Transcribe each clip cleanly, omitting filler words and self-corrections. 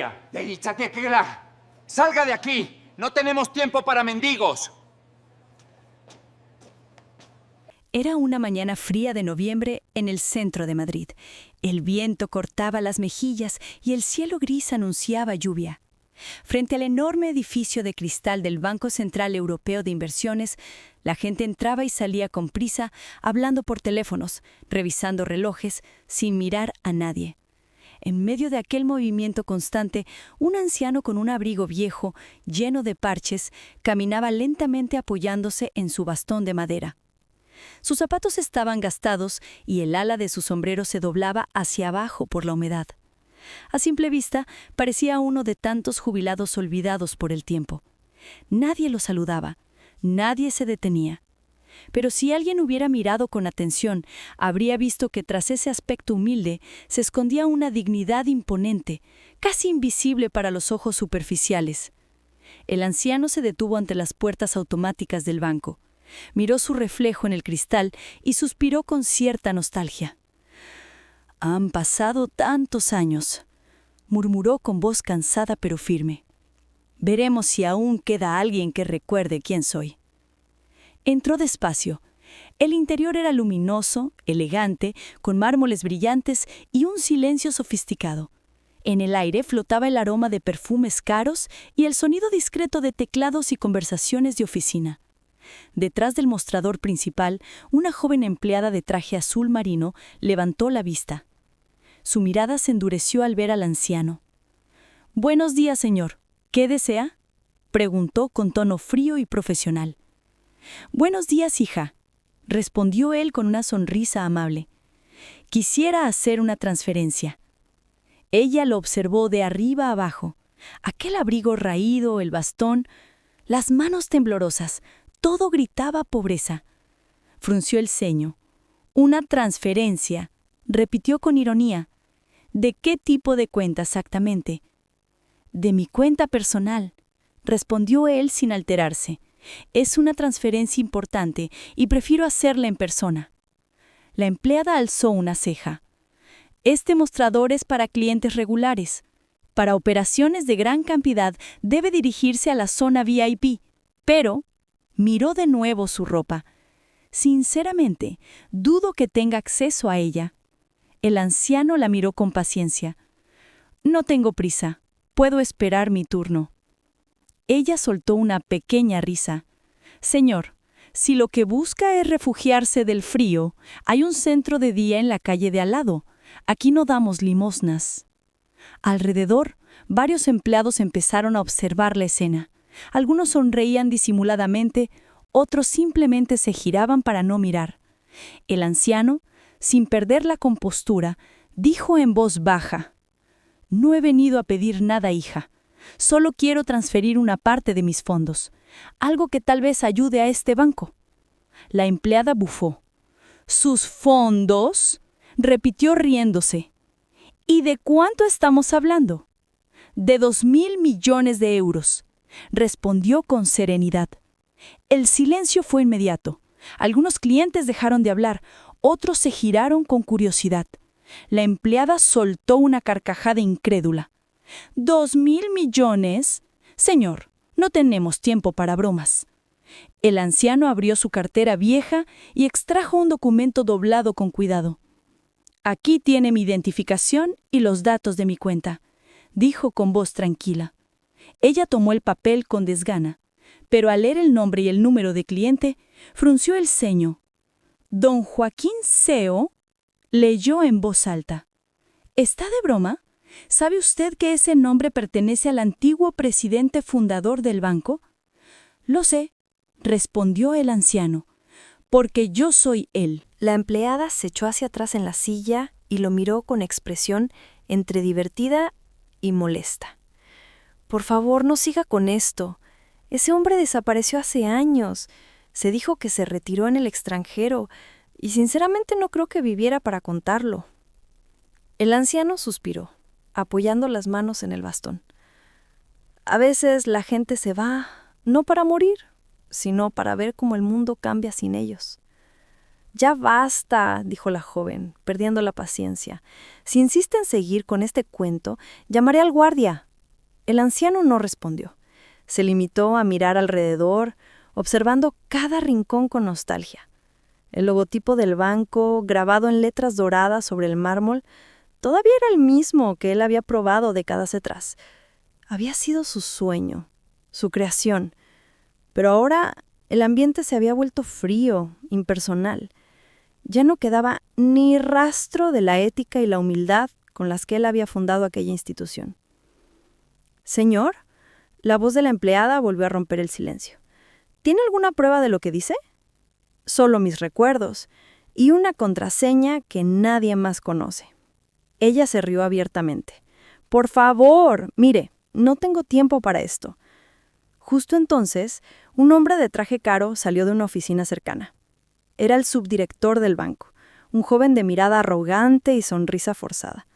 secretaria de Itzaquequela. ¡Salga de aquí! ¡No tenemos tiempo para mendigos! Era una mañana fría de noviembre en el centro de Madrid. El viento cortaba las mejillas y el cielo gris anunciaba lluvia. Frente al enorme edificio de cristal del Banco Central Europeo de Inversiones, la gente entraba y salía con prisa, hablando por teléfonos, revisando relojes, sin mirar a nadie. En medio de aquel movimiento constante, un anciano con un abrigo viejo, lleno de parches, caminaba lentamente apoyándose en su bastón de madera. Sus zapatos estaban gastados y el ala de su sombrero se doblaba hacia abajo por la humedad. A simple vista, parecía uno de tantos jubilados olvidados por el tiempo. Nadie lo saludaba, nadie se detenía. Pero si alguien hubiera mirado con atención, habría visto que tras ese aspecto humilde se escondía una dignidad imponente, casi invisible para los ojos superficiales. El anciano se detuvo ante las puertas automáticas del banco. Miró su reflejo en el cristal y suspiró con cierta nostalgia. «Han pasado tantos años», murmuró con voz cansada pero firme. «Veremos si aún queda alguien que recuerde quién soy». Entró despacio. El interior era luminoso, elegante, con mármoles brillantes y un silencio sofisticado. En el aire flotaba el aroma de perfumes caros y el sonido discreto de teclados y conversaciones de oficina. Detrás del mostrador principal, una joven empleada de traje azul marino levantó la vista. Su mirada se endureció al ver al anciano. «Buenos días, señor. ¿Qué desea?», preguntó con tono frío y profesional. «Buenos días, hija», respondió él con una sonrisa amable. «Quisiera hacer una transferencia». Ella lo observó de arriba a abajo. Aquel abrigo raído, el bastón, las manos temblorosas, todo gritaba pobreza. Frunció el ceño. «Una transferencia», repitió con ironía. «¿De qué tipo de cuenta exactamente?». «De mi cuenta personal», respondió él sin alterarse. «Es una transferencia importante y prefiero hacerla en persona». La empleada alzó una ceja. «Este mostrador es para clientes regulares. Para operaciones de gran cantidad debe dirigirse a la zona VIP, pero...» Miró de nuevo su ropa. «Sinceramente, dudo que tenga acceso a ella». El anciano la miró con paciencia. «No tengo prisa. Puedo esperar mi turno». Ella soltó una pequeña risa. «Señor, si lo que busca es refugiarse del frío, hay un centro de día en la calle de al lado. Aquí no damos limosnas». Alrededor, varios empleados empezaron a observar la escena. Algunos sonreían disimuladamente, otros simplemente se giraban para no mirar. El anciano, sin perder la compostura, dijo en voz baja: «No he venido a pedir nada, hija. Solo quiero transferir una parte de mis fondos, algo que tal vez ayude a este banco». La empleada bufó. «¿Sus fondos?», repitió riéndose. «¿Y de cuánto estamos hablando?». «De 2.000 millones de euros», respondió con serenidad. El silencio fue inmediato. Algunos clientes dejaron de hablar, otros se giraron con curiosidad. La empleada soltó una carcajada incrédula. «¿2.000 millones? Señor, no tenemos tiempo para bromas». El anciano abrió su cartera vieja y extrajo un documento doblado con cuidado. «Aquí tiene mi identificación y los datos de mi cuenta», dijo con voz tranquila. Ella tomó el papel con desgana, pero al leer el nombre y el número de cliente, frunció el ceño. «Don Joaquín Seo», leyó en voz alta. «¿Está de broma? ¿Sabe usted que ese nombre pertenece al antiguo presidente fundador del banco?». «Lo sé», respondió el anciano, «porque yo soy él». La empleada se echó hacia atrás en la silla y lo miró con expresión entre divertida y molesta. «Por favor, no siga con esto. Ese hombre desapareció hace años. Se dijo que se retiró en el extranjero y sinceramente no creo que viviera para contarlo». El anciano suspiró, apoyando las manos en el bastón. «A veces la gente se va, no para morir, sino para ver cómo el mundo cambia sin ellos». «Ya basta», dijo la joven, perdiendo la paciencia. «Si insiste en seguir con este cuento, llamaré al guardia. El anciano no respondió. Se limitó a mirar alrededor, observando cada rincón con nostalgia. El logotipo del banco, grabado en letras doradas sobre el mármol, todavía era el mismo que él había probado décadas atrás. Había sido su sueño, su creación. Pero ahora el ambiente se había vuelto frío, impersonal. Ya no quedaba ni rastro de la ética y la humildad con las que él había fundado aquella institución. «Señor», la voz de la empleada volvió a romper el silencio. «¿Tiene alguna prueba de lo que dice?» «Solo mis recuerdos y una contraseña que nadie más conoce». Ella se rió abiertamente. «Por favor, mire, no tengo tiempo para esto». Justo entonces, un hombre de traje caro salió de una oficina cercana. Era el subdirector del banco, un joven de mirada arrogante y sonrisa forzada.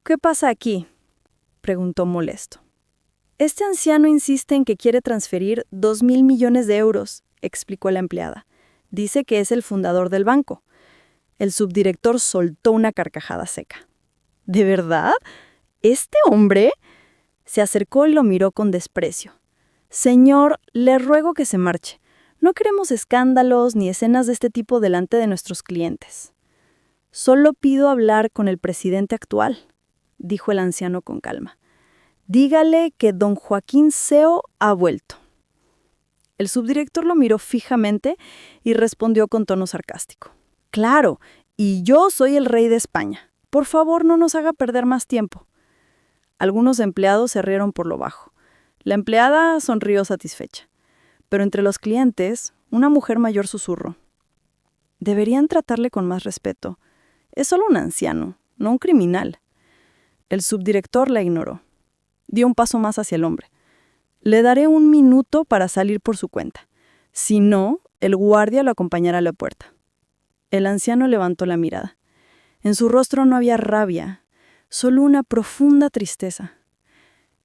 «¿Qué pasa aquí?», preguntó molesto. «Este anciano insiste en que quiere transferir 2.000 millones de euros», explicó la empleada. «Dice que es el fundador del banco». El subdirector soltó una carcajada seca. «¿De verdad? ¿Este hombre?». Se acercó y lo miró con desprecio. «Señor, le ruego que se marche. No queremos escándalos ni escenas de este tipo delante de nuestros clientes». «Solo pido hablar con el presidente actual», dijo el anciano con calma. «Dígale que don Joaquín Seo ha vuelto». El subdirector lo miró fijamente y respondió con tono sarcástico. «Claro, y yo soy el rey de España. Por favor, no nos haga perder más tiempo». Algunos empleados se rieron por lo bajo. La empleada sonrió satisfecha. Pero entre los clientes, una mujer mayor susurró. «Deberían tratarle con más respeto. Es solo un anciano, no un criminal». El subdirector la ignoró. Dio un paso más hacia el hombre. «Le daré 1 minuto para salir por su cuenta. Si no, el guardia lo acompañará a la puerta». El anciano levantó la mirada. En su rostro no había rabia, solo una profunda tristeza.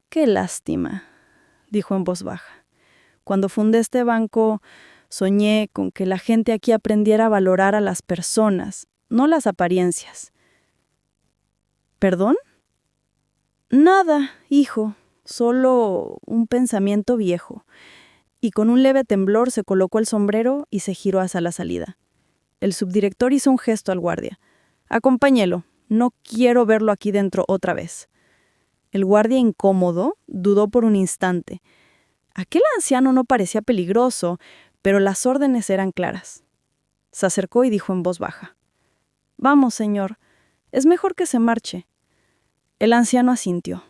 «Qué lástima», dijo en voz baja. «Cuando fundé este banco, soñé con que la gente aquí aprendiera a valorar a las personas, no las apariencias». «¿Perdón?» «Nada, hijo, solo un pensamiento viejo». Y con un leve temblor se colocó el sombrero y se giró hacia la salida. El subdirector hizo un gesto al guardia. «Acompáñelo, no quiero verlo aquí dentro otra vez». El guardia, incómodo, dudó por un instante. Aquel anciano no parecía peligroso, pero las órdenes eran claras. Se acercó y dijo en voz baja. «Vamos, señor, es mejor que se marche». El anciano asintió.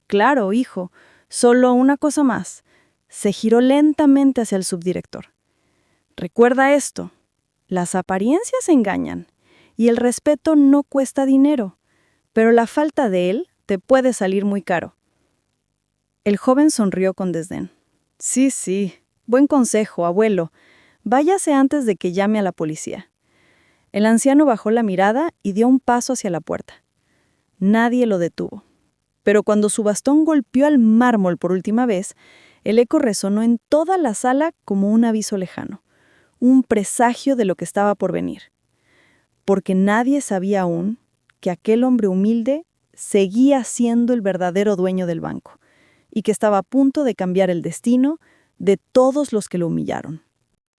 «Claro, hijo, solo una cosa más». Se giró lentamente hacia el subdirector. «Recuerda esto, las apariencias engañan, y el respeto no cuesta dinero, pero la falta de él te puede salir muy caro». El joven sonrió con desdén. Sí, buen consejo, abuelo. Váyase antes de que llame a la policía». El anciano bajó la mirada y dio un paso hacia la puerta. Nadie lo detuvo. Pero cuando su bastón golpeó al mármol por última vez, el eco resonó en toda la sala como un aviso lejano, un presagio de lo que estaba por venir. Porque nadie sabía aún que aquel hombre humilde seguía siendo el verdadero dueño del banco y que estaba a punto de cambiar el destino de todos los que lo humillaron.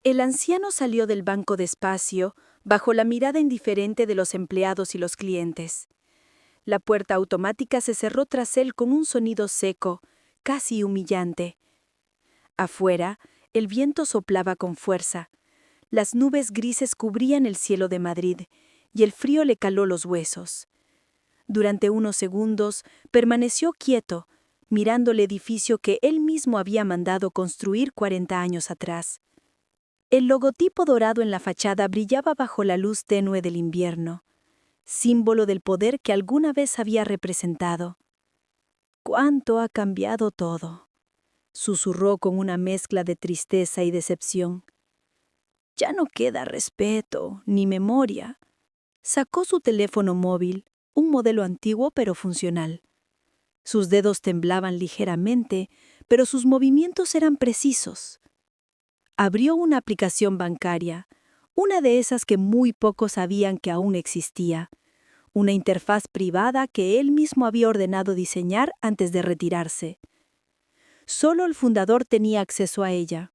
El anciano salió del banco despacio, bajo la mirada indiferente de los empleados y los clientes. La puerta automática se cerró tras él con un sonido seco, casi humillante. Afuera, el viento soplaba con fuerza. Las nubes grises cubrían el cielo de Madrid, y el frío le caló los huesos. Durante unos segundos permaneció quieto, mirando el edificio que él mismo había mandado construir 40 años atrás. El logotipo dorado en la fachada brillaba bajo la luz tenue del invierno, símbolo del poder que alguna vez había representado. «¿Cuánto ha cambiado todo?», susurró con una mezcla de tristeza y decepción. «Ya no queda respeto ni memoria». Sacó su teléfono móvil, un modelo antiguo pero funcional. Sus dedos temblaban ligeramente, pero sus movimientos eran precisos. Abrió una aplicación bancaria, una de esas que muy pocos sabían que aún existía, una interfaz privada que él mismo había ordenado diseñar antes de retirarse. Solo el fundador tenía acceso a ella.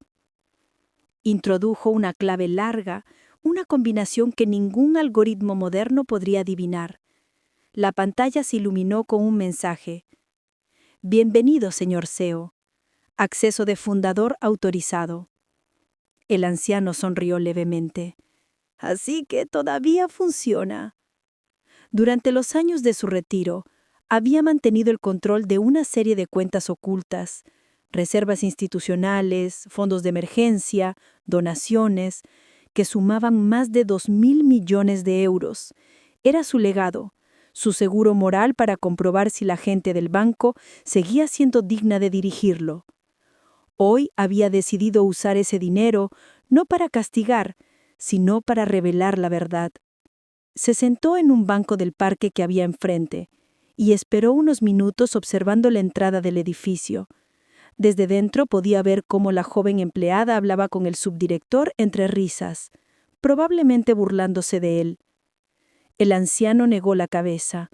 Introdujo una clave larga, una combinación que ningún algoritmo moderno podría adivinar. La pantalla se iluminó con un mensaje. Bienvenido, señor CEO. Acceso de fundador autorizado. El anciano sonrió levemente. Así que todavía funciona. Durante los años de su retiro, había mantenido el control de una serie de cuentas ocultas, reservas institucionales, fondos de emergencia, donaciones, que sumaban más de 2.000 millones de euros. Era su legado, su seguro moral para comprobar si la gente del banco seguía siendo digna de dirigirlo. Hoy había decidido usar ese dinero no para castigar, sino para revelar la verdad. Se sentó en un banco del parque que había enfrente y esperó unos minutos observando la entrada del edificio. Desde dentro podía ver cómo la joven empleada hablaba con el subdirector entre risas, probablemente burlándose de él. El anciano negó la cabeza.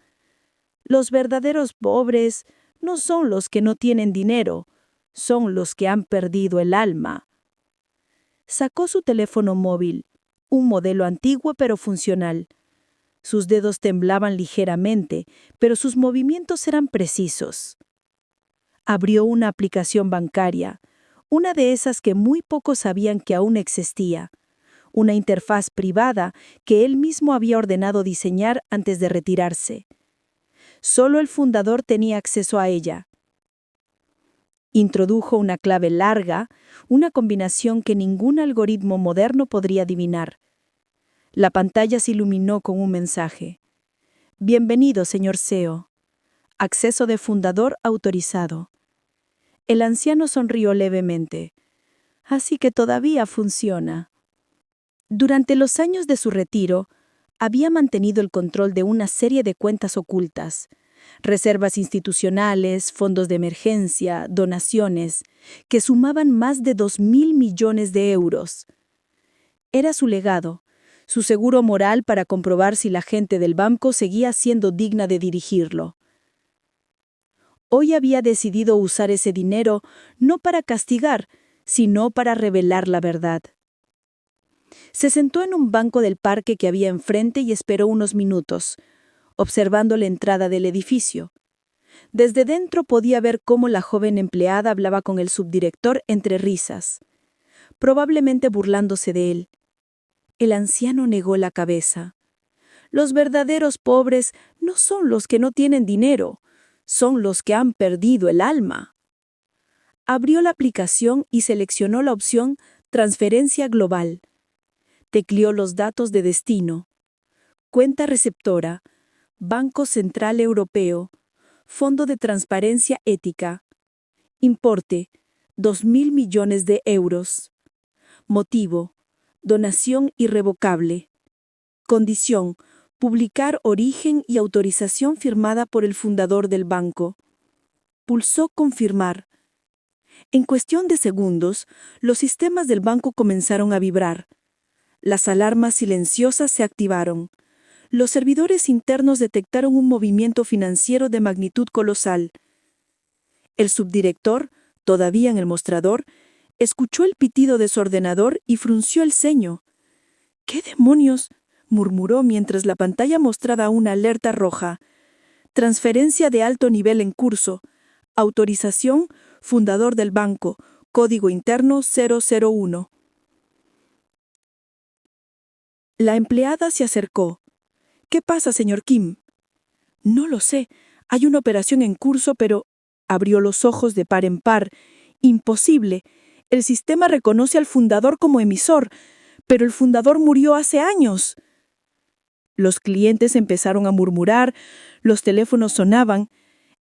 Los verdaderos pobres no son los que no tienen dinero, son los que han perdido el alma. Sacó su teléfono móvil, un modelo antiguo pero funcional. Sus dedos temblaban ligeramente, pero sus movimientos eran precisos. Abrió una aplicación bancaria, una de esas que muy pocos sabían que aún existía, una interfaz privada que él mismo había ordenado diseñar antes de retirarse. Solo el fundador tenía acceso a ella. Introdujo una clave larga, una combinación que ningún algoritmo moderno podría adivinar. La pantalla se iluminó con un mensaje. Bienvenido, señor CEO. Acceso de fundador autorizado. El anciano sonrió levemente. Así que todavía funciona. Durante los años de su retiro, había mantenido el control de una serie de cuentas ocultas, reservas institucionales, fondos de emergencia, donaciones, que sumaban más de 2.000 millones de euros. Era su legado, su seguro moral para comprobar si la gente del banco seguía siendo digna de dirigirlo. Hoy había decidido usar ese dinero no para castigar, sino para revelar la verdad. Se sentó en un banco del parque que había enfrente y esperó unos minutos, observando la entrada del edificio. Desde dentro podía ver cómo la joven empleada hablaba con el subdirector entre risas, probablemente burlándose de él. El anciano negó la cabeza. Los verdaderos pobres no son los que no tienen dinero, son los que han perdido el alma. Abrió la aplicación y seleccionó la opción Transferencia Global. Tecleó los datos de destino. Cuenta receptora, Banco Central Europeo, Fondo de Transparencia Ética. Importe, 2.000 millones de euros. Motivo, donación irrevocable. Condición, publicar origen y autorización firmada por el fundador del banco. Pulsó confirmar. En cuestión de segundos, los sistemas del banco comenzaron a vibrar. Las alarmas silenciosas se activaron. Los servidores internos detectaron un movimiento financiero de magnitud colosal. El subdirector, todavía en el mostrador, escuchó el pitido de su ordenador y frunció el ceño. ¿Qué demonios?, murmuró mientras la pantalla mostraba una alerta roja. Transferencia de alto nivel en curso. Autorización, fundador del banco, código interno 001. La empleada se acercó. ¿Qué pasa, señor Kim? No lo sé. Hay una operación en curso, pero... Abrió los ojos de par en par. Imposible. El sistema reconoce al fundador como emisor, pero el fundador murió hace años. Los clientes empezaron a murmurar, los teléfonos sonaban.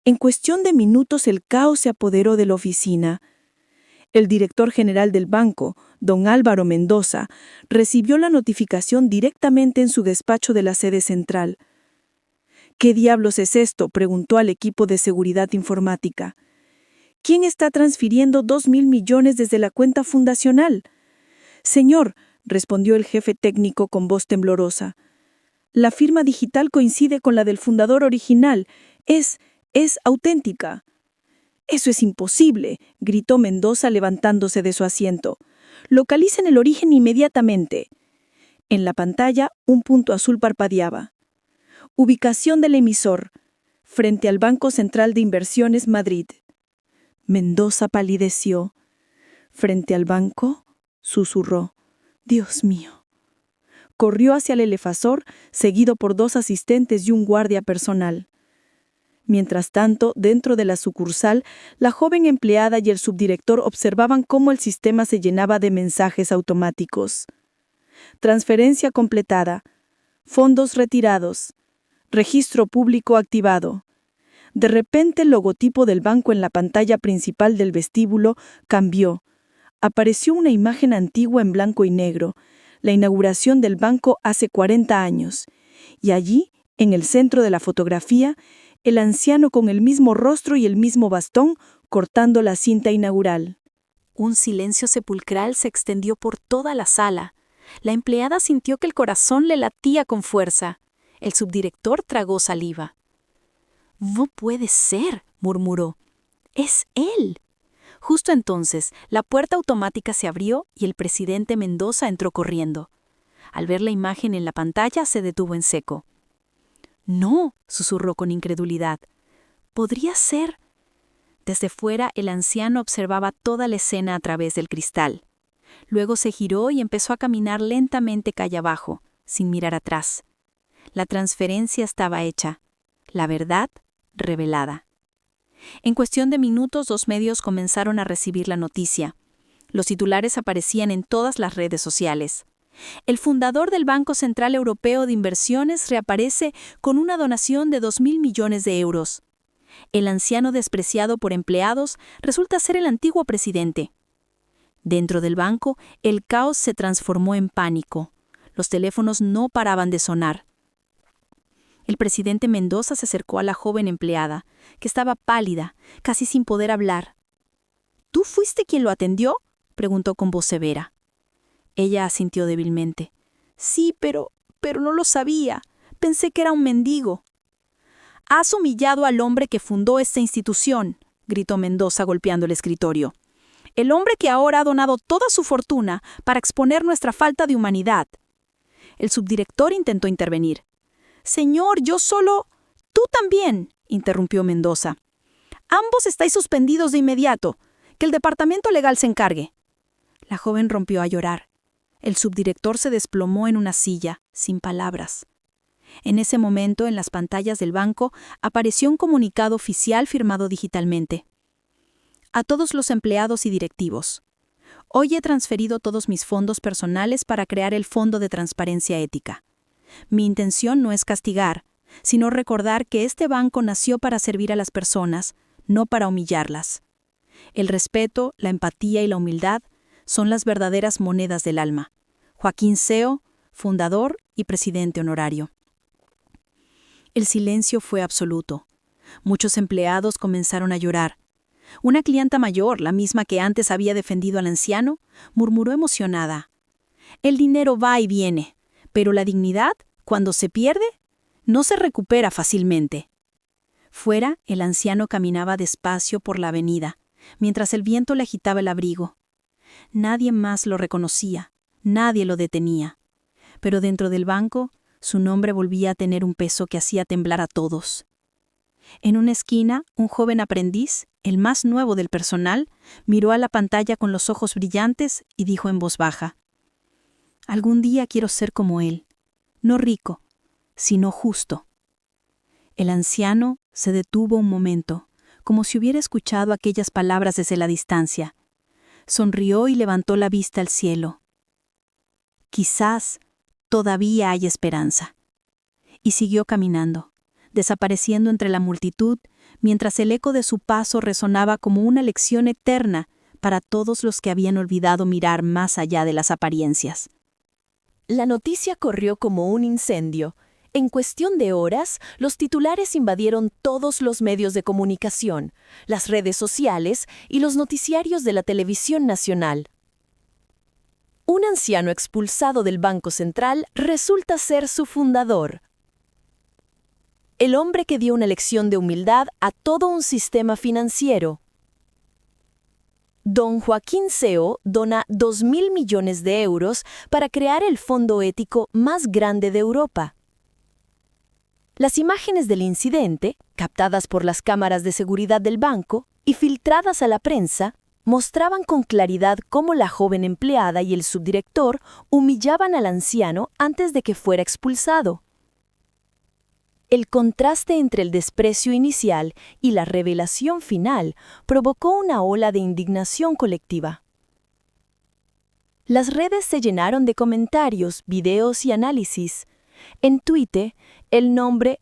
En cuestión de minutos el caos se apoderó de la oficina. El director general del banco, don Álvaro Mendoza, recibió la notificación directamente en su despacho de la sede central. ¿Qué diablos es esto?, preguntó al equipo de seguridad informática. ¿Quién está transfiriendo 2.000 millones desde la cuenta fundacional? Señor, respondió el jefe técnico con voz temblorosa. La firma digital coincide con la del fundador original. Es auténtica. Eso es imposible, gritó Mendoza levantándose de su asiento. Localicen el origen inmediatamente. En la pantalla, un punto azul parpadeaba. Ubicación del emisor, frente al Banco Central de Inversiones Madrid. Mendoza palideció. ¿Frente al banco?, susurró. Dios mío. Corrió hacia el elefasor, seguido por 2 asistentes y un guardia personal. Mientras tanto, dentro de la sucursal, la joven empleada y el subdirector observaban cómo el sistema se llenaba de mensajes automáticos. Transferencia completada. Fondos retirados. Registro público activado. De repente el logotipo del banco en la pantalla principal del vestíbulo cambió. Apareció una imagen antigua en blanco y negro, la inauguración del banco hace 40 años, y allí, en el centro de la fotografía, el anciano con el mismo rostro y el mismo bastón cortando la cinta inaugural. Un silencio sepulcral se extendió por toda la sala. La empleada sintió que el corazón le latía con fuerza. El subdirector tragó saliva. «No puede ser», murmuró. «Es él». Justo entonces, la puerta automática se abrió y el presidente Mendoza entró corriendo. Al ver la imagen en la pantalla, se detuvo en seco. «No», susurró con incredulidad. «Podría ser». Desde fuera, el anciano observaba toda la escena a través del cristal. Luego se giró y empezó a caminar lentamente calle abajo, sin mirar atrás. La transferencia estaba hecha. La verdad, revelada. En cuestión de minutos, 2 medios comenzaron a recibir la noticia. Los titulares aparecían en todas las redes sociales. El fundador del Banco Central Europeo de Inversiones reaparece con una donación de 2.000 millones de euros. El anciano despreciado por empleados resulta ser el antiguo presidente. Dentro del banco, el caos se transformó en pánico. Los teléfonos no paraban de sonar. El presidente Mendoza se acercó a la joven empleada, que estaba pálida, casi sin poder hablar. «¿Tú fuiste quien lo atendió?», preguntó con voz severa. Ella asintió débilmente. «Sí, pero no lo sabía. Pensé que era un mendigo». «Has humillado al hombre que fundó esta institución», gritó Mendoza golpeando el escritorio. «El hombre que ahora ha donado toda su fortuna para exponer nuestra falta de humanidad». El subdirector intentó intervenir. «Señor, yo solo...» «Tú también», interrumpió Mendoza. «Ambos estáis suspendidos de inmediato. Que el departamento legal se encargue». La joven rompió a llorar. El subdirector se desplomó en una silla, sin palabras. En ese momento, en las pantallas del banco, apareció un comunicado oficial firmado digitalmente. A todos los empleados y directivos. Hoy he transferido todos mis fondos personales para crear el Fondo de Transparencia Ética. Mi intención no es castigar, sino recordar que este banco nació para servir a las personas, no para humillarlas. El respeto, la empatía y la humildad son las verdaderas monedas del alma. Joaquín Seo, fundador y presidente honorario. El silencio fue absoluto. Muchos empleados comenzaron a llorar. Una clienta mayor, la misma que antes había defendido al anciano, murmuró emocionada. «El dinero va y viene, pero la dignidad, cuando se pierde, no se recupera fácilmente». Fuera, el anciano caminaba despacio por la avenida, mientras el viento le agitaba el abrigo. Nadie más lo reconocía, nadie lo detenía. Pero dentro del banco, su nombre volvía a tener un peso que hacía temblar a todos. En una esquina, un joven aprendiz, el más nuevo del personal, miró a la pantalla con los ojos brillantes y dijo en voz baja: «Algún día quiero ser como él, no rico, sino justo». El anciano se detuvo un momento, como si hubiera escuchado aquellas palabras desde la distancia. Sonrió y levantó la vista al cielo. «Quizás todavía hay esperanza». Y siguió caminando, desapareciendo entre la multitud, mientras el eco de su paso resonaba como una lección eterna para todos los que habían olvidado mirar más allá de las apariencias. La noticia corrió como un incendio. En cuestión de horas, los titulares invadieron todos los medios de comunicación, las redes sociales y los noticiarios de la televisión nacional. un anciano expulsado del Banco Central resulta ser su fundador. El hombre que dio una lección de humildad a todo un sistema financiero. Don Joaquín Seo dona 2.000 millones de euros para crear el fondo ético más grande de Europa. Las imágenes del incidente, captadas por las cámaras de seguridad del banco y filtradas a la prensa, mostraban con claridad cómo la joven empleada y el subdirector humillaban al anciano antes de que fuera expulsado. El contraste entre el desprecio inicial y la revelación final provocó una ola de indignación colectiva. Las redes se llenaron de comentarios, videos y análisis. En Twitter, el nombre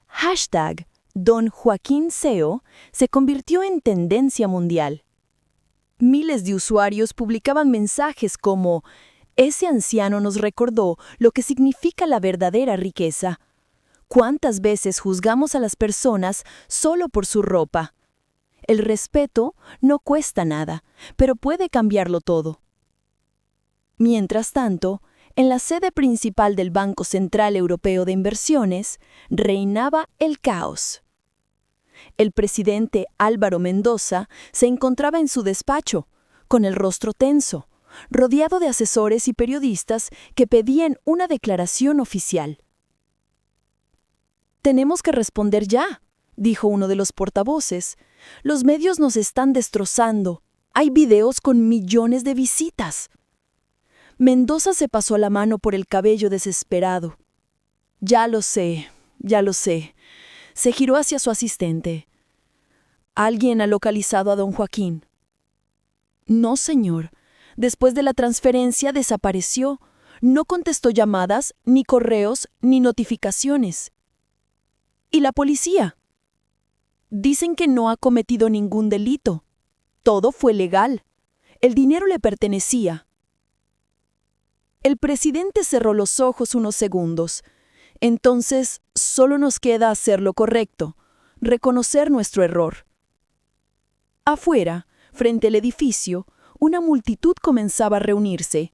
#Don Joaquín Seo se convirtió en tendencia mundial. Miles de usuarios publicaban mensajes como: «Ese anciano nos recordó lo que significa la verdadera riqueza. ¿Cuántas veces juzgamos a las personas solo por su ropa? El respeto no cuesta nada, pero puede cambiarlo todo». Mientras tanto, en la sede principal del Banco Central Europeo de Inversiones, reinaba el caos. El presidente Álvaro Mendoza se encontraba en su despacho, con el rostro tenso, rodeado de asesores y periodistas que pedían una declaración oficial. «Tenemos que responder ya», dijo uno de los portavoces. «Los medios nos están destrozando. Hay videos con millones de visitas». Mendoza se pasó la mano por el cabello desesperado. «Ya lo sé, ya lo sé». Se giró hacia su asistente. «¿Alguien ha localizado a don Joaquín?» «No, señor. Después de la transferencia desapareció. No contestó llamadas, ni correos, ni notificaciones». «¿Y la policía?» «Dicen que no ha cometido ningún delito. Todo fue legal. El dinero le pertenecía». El presidente cerró los ojos unos segundos. «Entonces, solo nos queda hacer lo correcto, reconocer nuestro error». Afuera, frente al edificio, una multitud comenzaba a reunirse.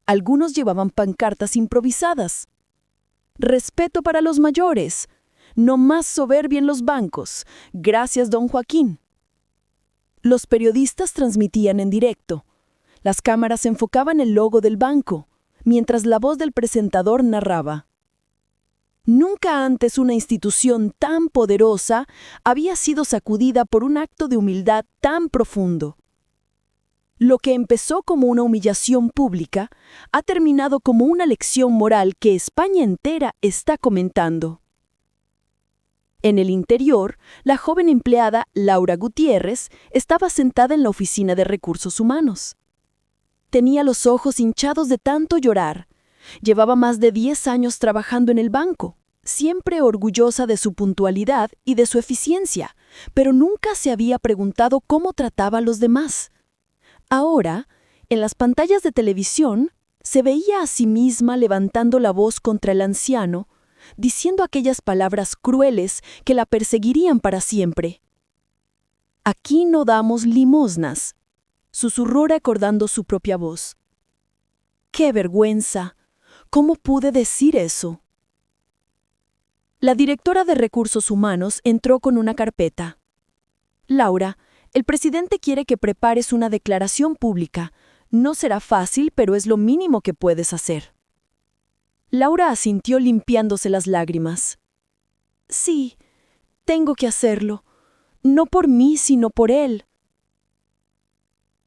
Algunos llevaban pancartas improvisadas. «Respeto para los mayores. No más soberbia en los bancos. Gracias, don Joaquín». Los periodistas transmitían en directo. Las cámaras enfocaban el logo del banco, mientras la voz del presentador narraba. Nunca antes una institución tan poderosa había sido sacudida por un acto de humildad tan profundo. Lo que empezó como una humillación pública ha terminado como una lección moral que España entera está comentando. En el interior, la joven empleada Laura Gutiérrez estaba sentada en la oficina de recursos humanos. Tenía los ojos hinchados de tanto llorar. Llevaba más de 10 años trabajando en el banco, siempre orgullosa de su puntualidad y de su eficiencia, pero nunca se había preguntado cómo trataba a los demás. Ahora, en las pantallas de televisión, se veía a sí misma levantando la voz contra el anciano, diciendo aquellas palabras crueles que la perseguirían para siempre. «Aquí no damos limosnas», susurró recordando su propia voz. «¡Qué vergüenza! ¿Cómo pude decir eso?». La directora de Recursos Humanos entró con una carpeta. «Laura, el presidente quiere que prepares una declaración pública. No será fácil, pero es lo mínimo que puedes hacer». Laura asintió limpiándose las lágrimas. «Sí, tengo que hacerlo. No por mí, sino por él».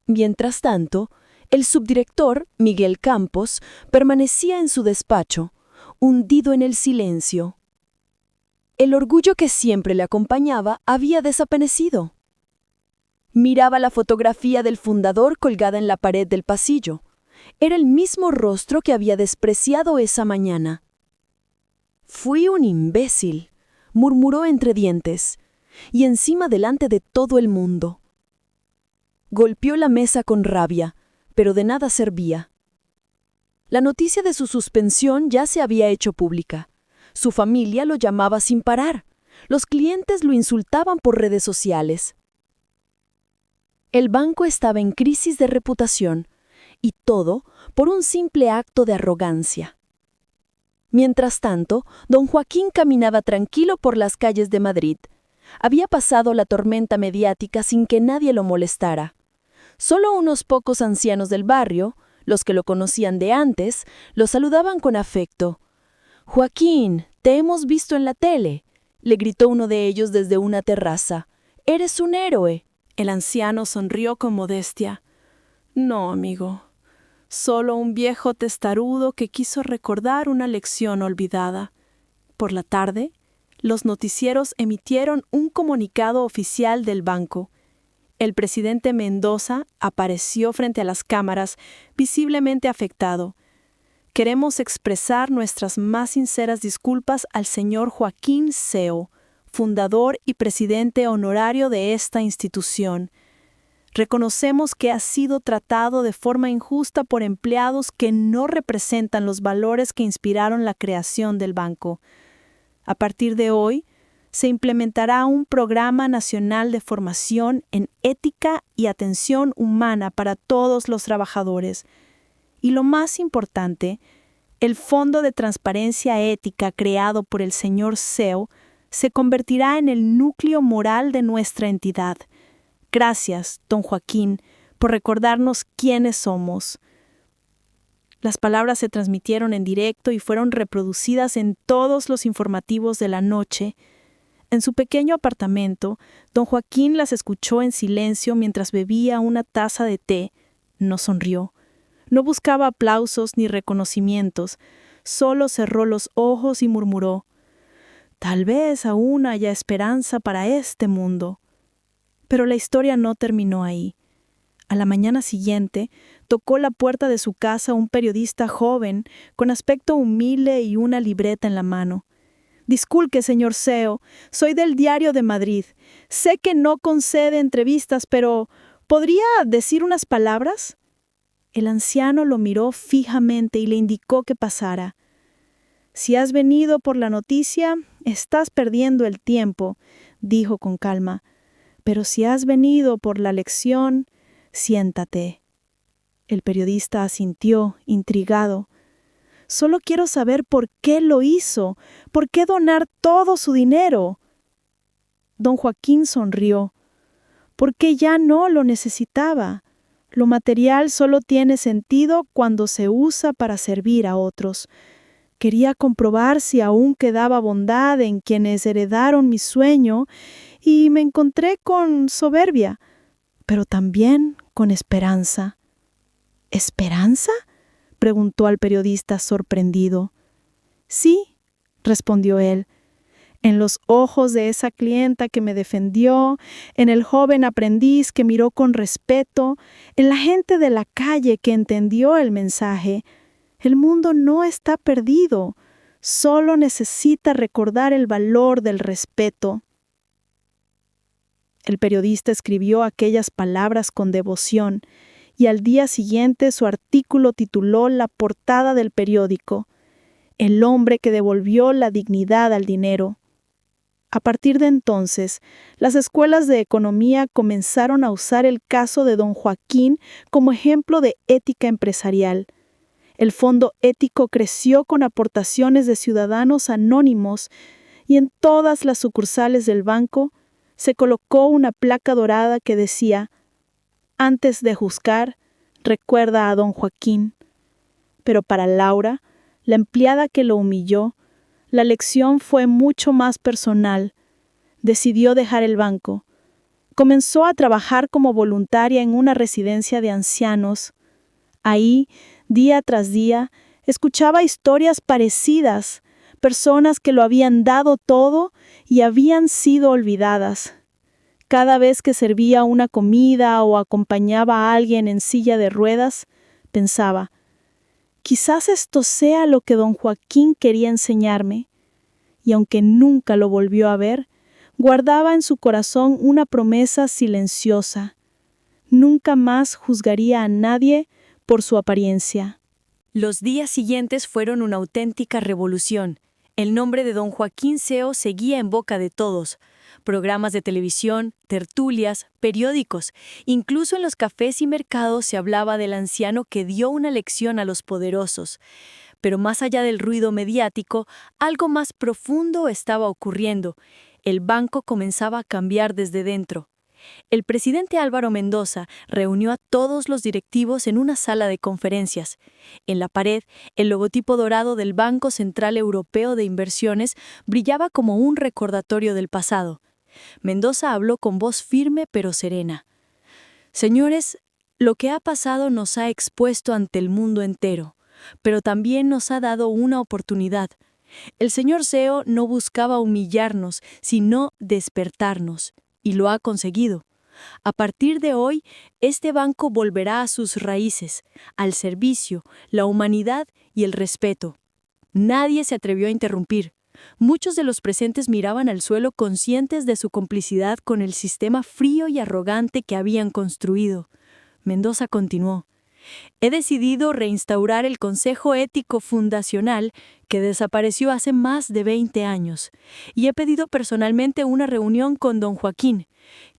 Mientras tanto, el subdirector, Miguel Campos, permanecía en su despacho, hundido en el silencio. El orgullo que siempre le acompañaba había desaparecido. Miraba la fotografía del fundador colgada en la pared del pasillo. Era el mismo rostro que había despreciado esa mañana. «Fui un imbécil», murmuró entre dientes, y encima delante de todo el mundo. Golpeó la mesa con rabia, pero de nada servía. La noticia de su suspensión ya se había hecho pública. Su familia lo llamaba sin parar. Los clientes lo insultaban por redes sociales. El banco estaba en crisis de reputación, y todo por un simple acto de arrogancia. Mientras tanto, don Joaquín caminaba tranquilo por las calles de Madrid. Había pasado la tormenta mediática sin que nadie lo molestara. Solo unos pocos ancianos del barrio, los que lo conocían de antes, lo saludaban con afecto. «Joaquín, te hemos visto en la tele», le gritó uno de ellos desde una terraza. «Eres un héroe». El anciano sonrió con modestia. No, amigo. Solo un viejo testarudo que quiso recordar una lección olvidada. Por la tarde, los noticieros emitieron un comunicado oficial del banco. El presidente Mendoza apareció frente a las cámaras, visiblemente afectado. Queremos expresar nuestras más sinceras disculpas al señor Joaquín Seo, fundador y presidente honorario de esta institución. Reconocemos que ha sido tratado de forma injusta por empleados que no representan los valores que inspiraron la creación del banco. A partir de hoy, se implementará un programa nacional de formación en ética y atención humana para todos los trabajadores. Y lo más importante, el Fondo de Transparencia Ética creado por el señor Seo se convertirá en el núcleo moral de nuestra entidad. Gracias, don Joaquín, por recordarnos quiénes somos. Las palabras se transmitieron en directo y fueron reproducidas en todos los informativos de la noche. En su pequeño apartamento, don Joaquín las escuchó en silencio mientras bebía una taza de té. No sonrió. No buscaba aplausos ni reconocimientos. Solo cerró los ojos y murmuró: «Tal vez aún haya esperanza para este mundo». Pero la historia no terminó ahí. A la mañana siguiente, tocó la puerta de su casa un periodista joven, con aspecto humilde y una libreta en la mano. «Disculpe, señor Seo, soy del Diario de Madrid. Sé que no concede entrevistas, pero ¿podría decir unas palabras?». El anciano lo miró fijamente y le indicó que pasara. «Si has venido por la noticia, estás perdiendo el tiempo», dijo con calma. «Pero si has venido por la lección, siéntate». El periodista asintió, intrigado. «Solo quiero saber por qué lo hizo, por qué donar todo su dinero». Don Joaquín sonrió. «Porque ya no lo necesitaba. Lo material solo tiene sentido cuando se usa para servir a otros. Quería comprobar si aún quedaba bondad en quienes heredaron mi sueño y me encontré con soberbia, pero también con esperanza». «¿Esperanza?», preguntó al periodista sorprendido. «Sí», respondió él, «en los ojos de esa clienta que me defendió, en el joven aprendiz que miró con respeto, en la gente de la calle que entendió el mensaje. El mundo no está perdido, solo necesita recordar el valor del respeto». El periodista escribió aquellas palabras con devoción, y al día siguiente su artículo tituló la portada del periódico: «El hombre que devolvió la dignidad al dinero». A partir de entonces, las escuelas de economía comenzaron a usar el caso de don Joaquín como ejemplo de ética empresarial. El fondo ético creció con aportaciones de ciudadanos anónimos y en todas las sucursales del banco se colocó una placa dorada que decía: «Antes de juzgar, recuerda a don Joaquín». Pero para Laura, la empleada que lo humilló, la lección fue mucho más personal. Decidió dejar el banco. Comenzó a trabajar como voluntaria en una residencia de ancianos. Ahí, día tras día, escuchaba historias parecidas, personas que lo habían dado todo y habían sido olvidadas. Cada vez que servía una comida o acompañaba a alguien en silla de ruedas, pensaba: «Quizás esto sea lo que don Joaquín quería enseñarme». Y aunque nunca lo volvió a ver, guardaba en su corazón una promesa silenciosa: nunca más juzgaría a nadie por su apariencia. Los días siguientes fueron una auténtica revolución. El nombre de don Joaquín Seo seguía en boca de todos. Programas de televisión, tertulias, periódicos, incluso en los cafés y mercados se hablaba del anciano que dio una lección a los poderosos. Pero más allá del ruido mediático, algo más profundo estaba ocurriendo. El banco comenzaba a cambiar desde dentro. El presidente Álvaro Mendoza reunió a todos los directivos en una sala de conferencias. En la pared, el logotipo dorado del Banco Central Europeo de Inversiones brillaba como un recordatorio del pasado. Mendoza habló con voz firme pero serena. Señores, lo que ha pasado nos ha expuesto ante el mundo entero, pero también nos ha dado una oportunidad. El señor Seo no buscaba humillarnos, sino despertarnos. Y lo ha conseguido. A partir de hoy, este banco volverá a sus raíces, al servicio, la humanidad y el respeto. Nadie se atrevió a interrumpir. Muchos de los presentes miraban al suelo conscientes de su complicidad con el sistema frío y arrogante que habían construido. Mendoza continuó. He decidido reinstaurar el Consejo Ético Fundacional que desapareció hace más de 20 años y he pedido personalmente una reunión con don Joaquín.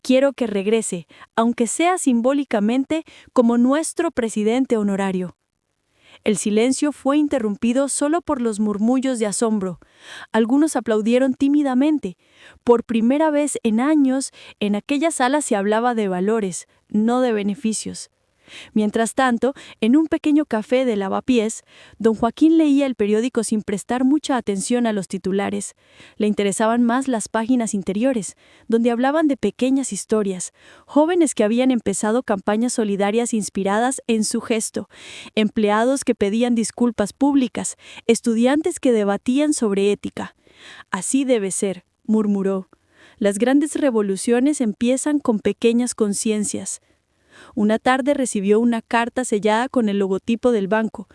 Quiero que regrese, aunque sea simbólicamente, como nuestro presidente honorario. El silencio fue interrumpido solo por los murmullos de asombro. Algunos aplaudieron tímidamente. Por primera vez en años, en aquella sala se hablaba de valores, no de beneficios. Mientras tanto, en un pequeño café de Lavapiés, don Joaquín leía el periódico sin prestar mucha atención a los titulares. Le interesaban más las páginas interiores, donde hablaban de pequeñas historias, jóvenes que habían empezado campañas solidarias inspiradas en su gesto, empleados que pedían disculpas públicas, estudiantes que debatían sobre ética. Así debe ser, murmuró. Las grandes revoluciones empiezan con pequeñas conciencias. Una tarde recibió una carta sellada con el logotipo del banco.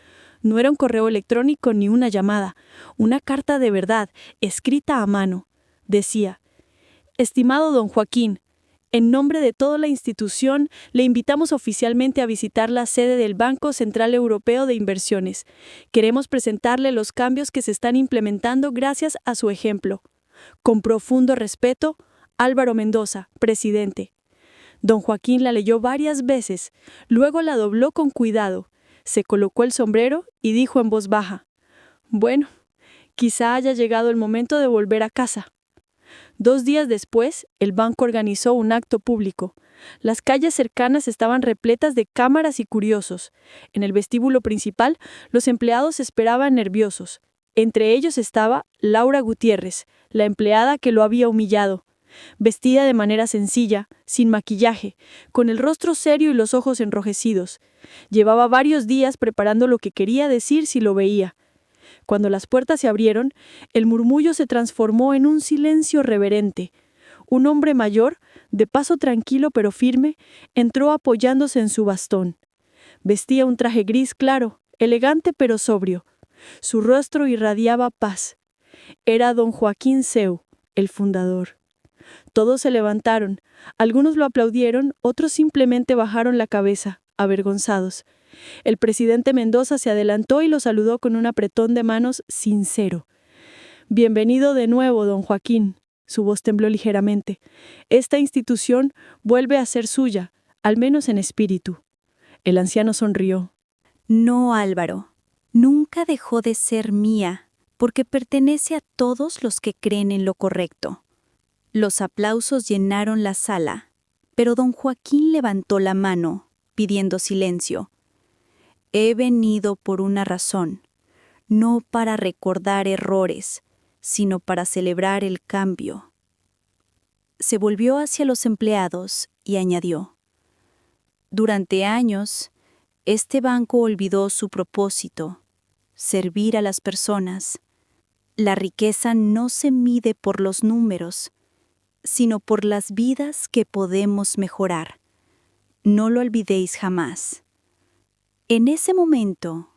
No era un correo electrónico ni una llamada, una carta de verdad, escrita a mano. Decía: Estimado don Joaquín, en nombre de toda la institución, le invitamos oficialmente a visitar la sede del Banco Central Europeo de Inversiones. Queremos presentarle los cambios que se están implementando gracias a su ejemplo. Con profundo respeto, Álvaro Mendoza, presidente. Don Joaquín la leyó varias veces, luego la dobló con cuidado, se colocó el sombrero y dijo en voz baja: Bueno, quizá haya llegado el momento de volver a casa. 2 días después, el banco organizó un acto público. Las calles cercanas estaban repletas de cámaras y curiosos. En el vestíbulo principal, los empleados esperaban nerviosos. Entre ellos estaba Laura Gutiérrez, la empleada que lo había humillado. Vestida de manera sencilla, sin maquillaje, con el rostro serio y los ojos enrojecidos. Llevaba varios días preparando lo que quería decir si lo veía. Cuando las puertas se abrieron, el murmullo se transformó en un silencio reverente. Un hombre mayor, de paso tranquilo pero firme, entró apoyándose en su bastón. Vestía un traje gris claro, elegante pero sobrio. Su rostro irradiaba paz. Era don Joaquín Seo, el fundador. Todos se levantaron. Algunos lo aplaudieron, otros simplemente bajaron la cabeza, avergonzados. El presidente Mendoza se adelantó y lo saludó con un apretón de manos sincero. Bienvenido de nuevo, don Joaquín. Su voz tembló ligeramente. Esta institución vuelve a ser suya, al menos en espíritu. El anciano sonrió. No, Álvaro. Nunca dejó de ser mía, porque pertenece a todos los que creen en lo correcto. Los aplausos llenaron la sala, pero don Joaquín levantó la mano, pidiendo silencio. He venido por una razón, no para recordar errores, sino para celebrar el cambio. Se volvió hacia los empleados y añadió: Durante años, este banco olvidó su propósito, servir a las personas. La riqueza no se mide por los números, sino por las vidas que podemos mejorar. No lo olvidéis jamás. En ese momento,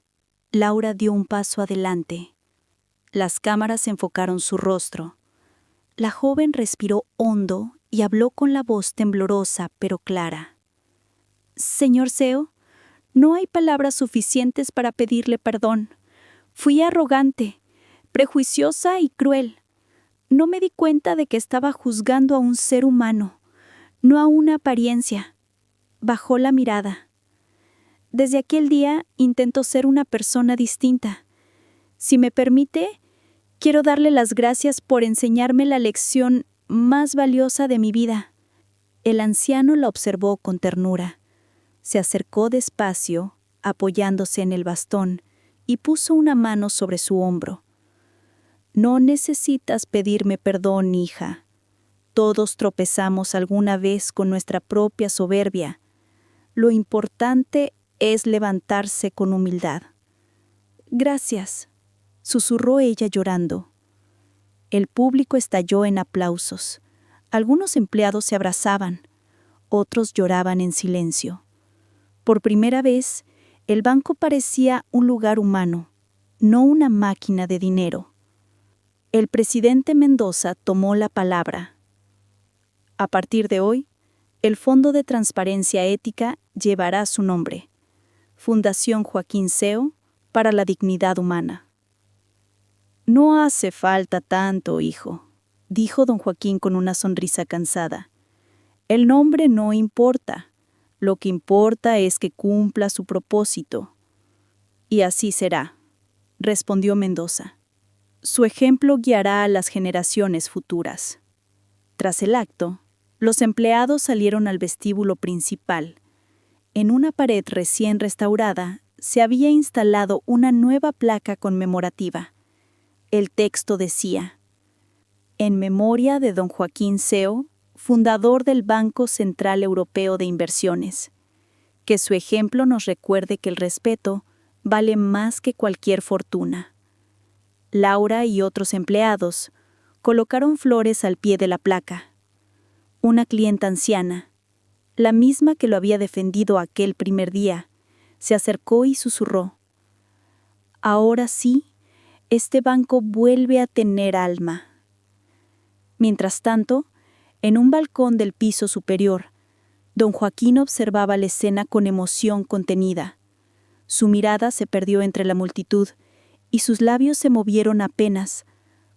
Laura dio un paso adelante. Las cámaras enfocaron su rostro. La joven respiró hondo y habló con la voz temblorosa pero clara. Señor Seo, no hay palabras suficientes para pedirle perdón. Fui arrogante. prejuiciosa y cruel. No me di cuenta de que estaba juzgando a un ser humano, no a una apariencia. Bajó la mirada. Desde aquel día intento ser una persona distinta. Si me permite, quiero darle las gracias por enseñarme la lección más valiosa de mi vida. El anciano la observó con ternura. Se acercó despacio, apoyándose en el bastón, y puso una mano sobre su hombro. No necesitas pedirme perdón, hija. Todos tropezamos alguna vez con nuestra propia soberbia. Lo importante es levantarse con humildad. Gracias, susurró ella llorando. El público estalló en aplausos. Algunos empleados se abrazaban, otros lloraban en silencio. Por primera vez, el banco parecía un lugar humano, no una máquina de dinero. El presidente Mendoza tomó la palabra. A partir de hoy, el Fondo de Transparencia Ética llevará su nombre. Fundación Joaquín Seo para la Dignidad Humana. No hace falta tanto, hijo, dijo don Joaquín con una sonrisa cansada. El nombre no importa. Lo que importa es que cumpla su propósito. Y así será, respondió Mendoza. Su ejemplo guiará a las generaciones futuras. Tras el acto, los empleados salieron al vestíbulo principal. En una pared recién restaurada se había instalado una nueva placa conmemorativa. El texto decía: En memoria de don Joaquín Seo, fundador del Banco Central Europeo de Inversiones. Que su ejemplo nos recuerde que el respeto vale más que cualquier fortuna. Laura y otros empleados colocaron flores al pie de la placa. Una clienta anciana, la misma que lo había defendido aquel primer día, se acercó y susurró: Ahora sí, este banco vuelve a tener alma. Mientras tanto, en un balcón del piso superior, don Joaquín observaba la escena con emoción contenida. Su mirada se perdió entre la multitud y sus labios se movieron apenas,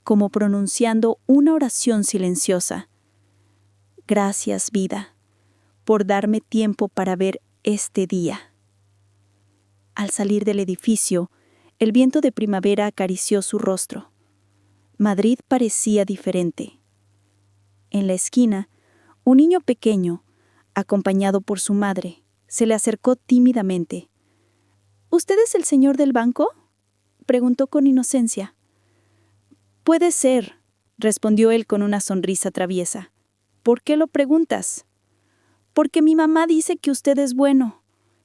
como pronunciando una oración silenciosa. Gracias, vida, por darme tiempo para ver este día. Al salir del edificio, el viento de primavera acarició su rostro. Madrid parecía diferente. En la esquina, un niño pequeño, acompañado por su madre, se le acercó tímidamente. ¿Usted es el señor del banco?, preguntó con inocencia. Puede ser, respondió él con una sonrisa traviesa. ¿Por qué lo preguntas? Porque mi mamá dice que usted es bueno,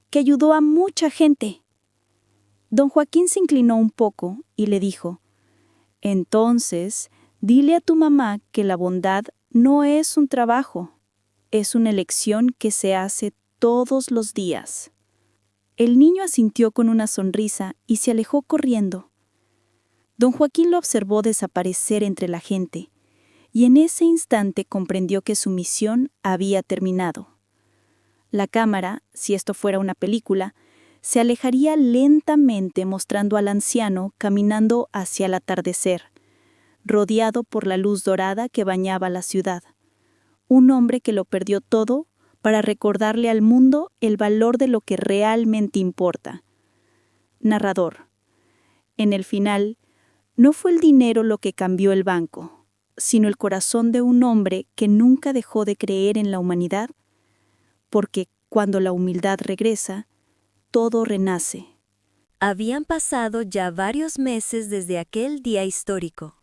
que ayudó a mucha gente. Don Joaquín se inclinó un poco y le dijo: Entonces, dile a tu mamá que la bondad no es un trabajo, es una elección que se hace todos los días. El niño asintió con una sonrisa y se alejó corriendo. Don Joaquín lo observó desaparecer entre la gente, y en ese instante comprendió que su misión había terminado. La cámara, si esto fuera una película, se alejaría lentamente mostrando al anciano caminando hacia el atardecer, rodeado por la luz dorada que bañaba la ciudad. Un hombre que lo perdió todo para recordarle al mundo el valor de lo que realmente importa. Narrador. En el final, no fue el dinero lo que cambió el banco, sino el corazón de un hombre que nunca dejó de creer en la humanidad, porque cuando la humildad regresa, todo renace. Habían pasado ya varios meses desde aquel día histórico.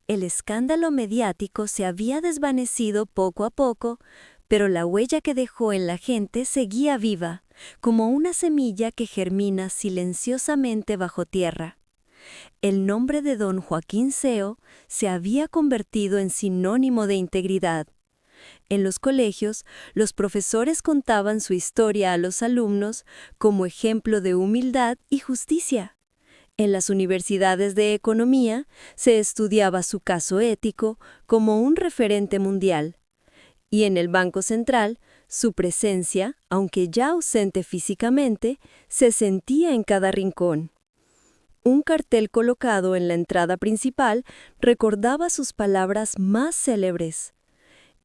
El escándalo mediático se había desvanecido poco a poco, pero la huella que dejó en la gente seguía viva, como una semilla que germina silenciosamente bajo tierra. El nombre de don Joaquín Seo se había convertido en sinónimo de integridad. En los colegios, los profesores contaban su historia a los alumnos como ejemplo de humildad y justicia. En las universidades de economía se estudiaba su caso ético como un referente mundial. Y en el Banco Central, su presencia, aunque ya ausente físicamente, se sentía en cada rincón. Un cartel colocado en la entrada principal recordaba sus palabras más célebres.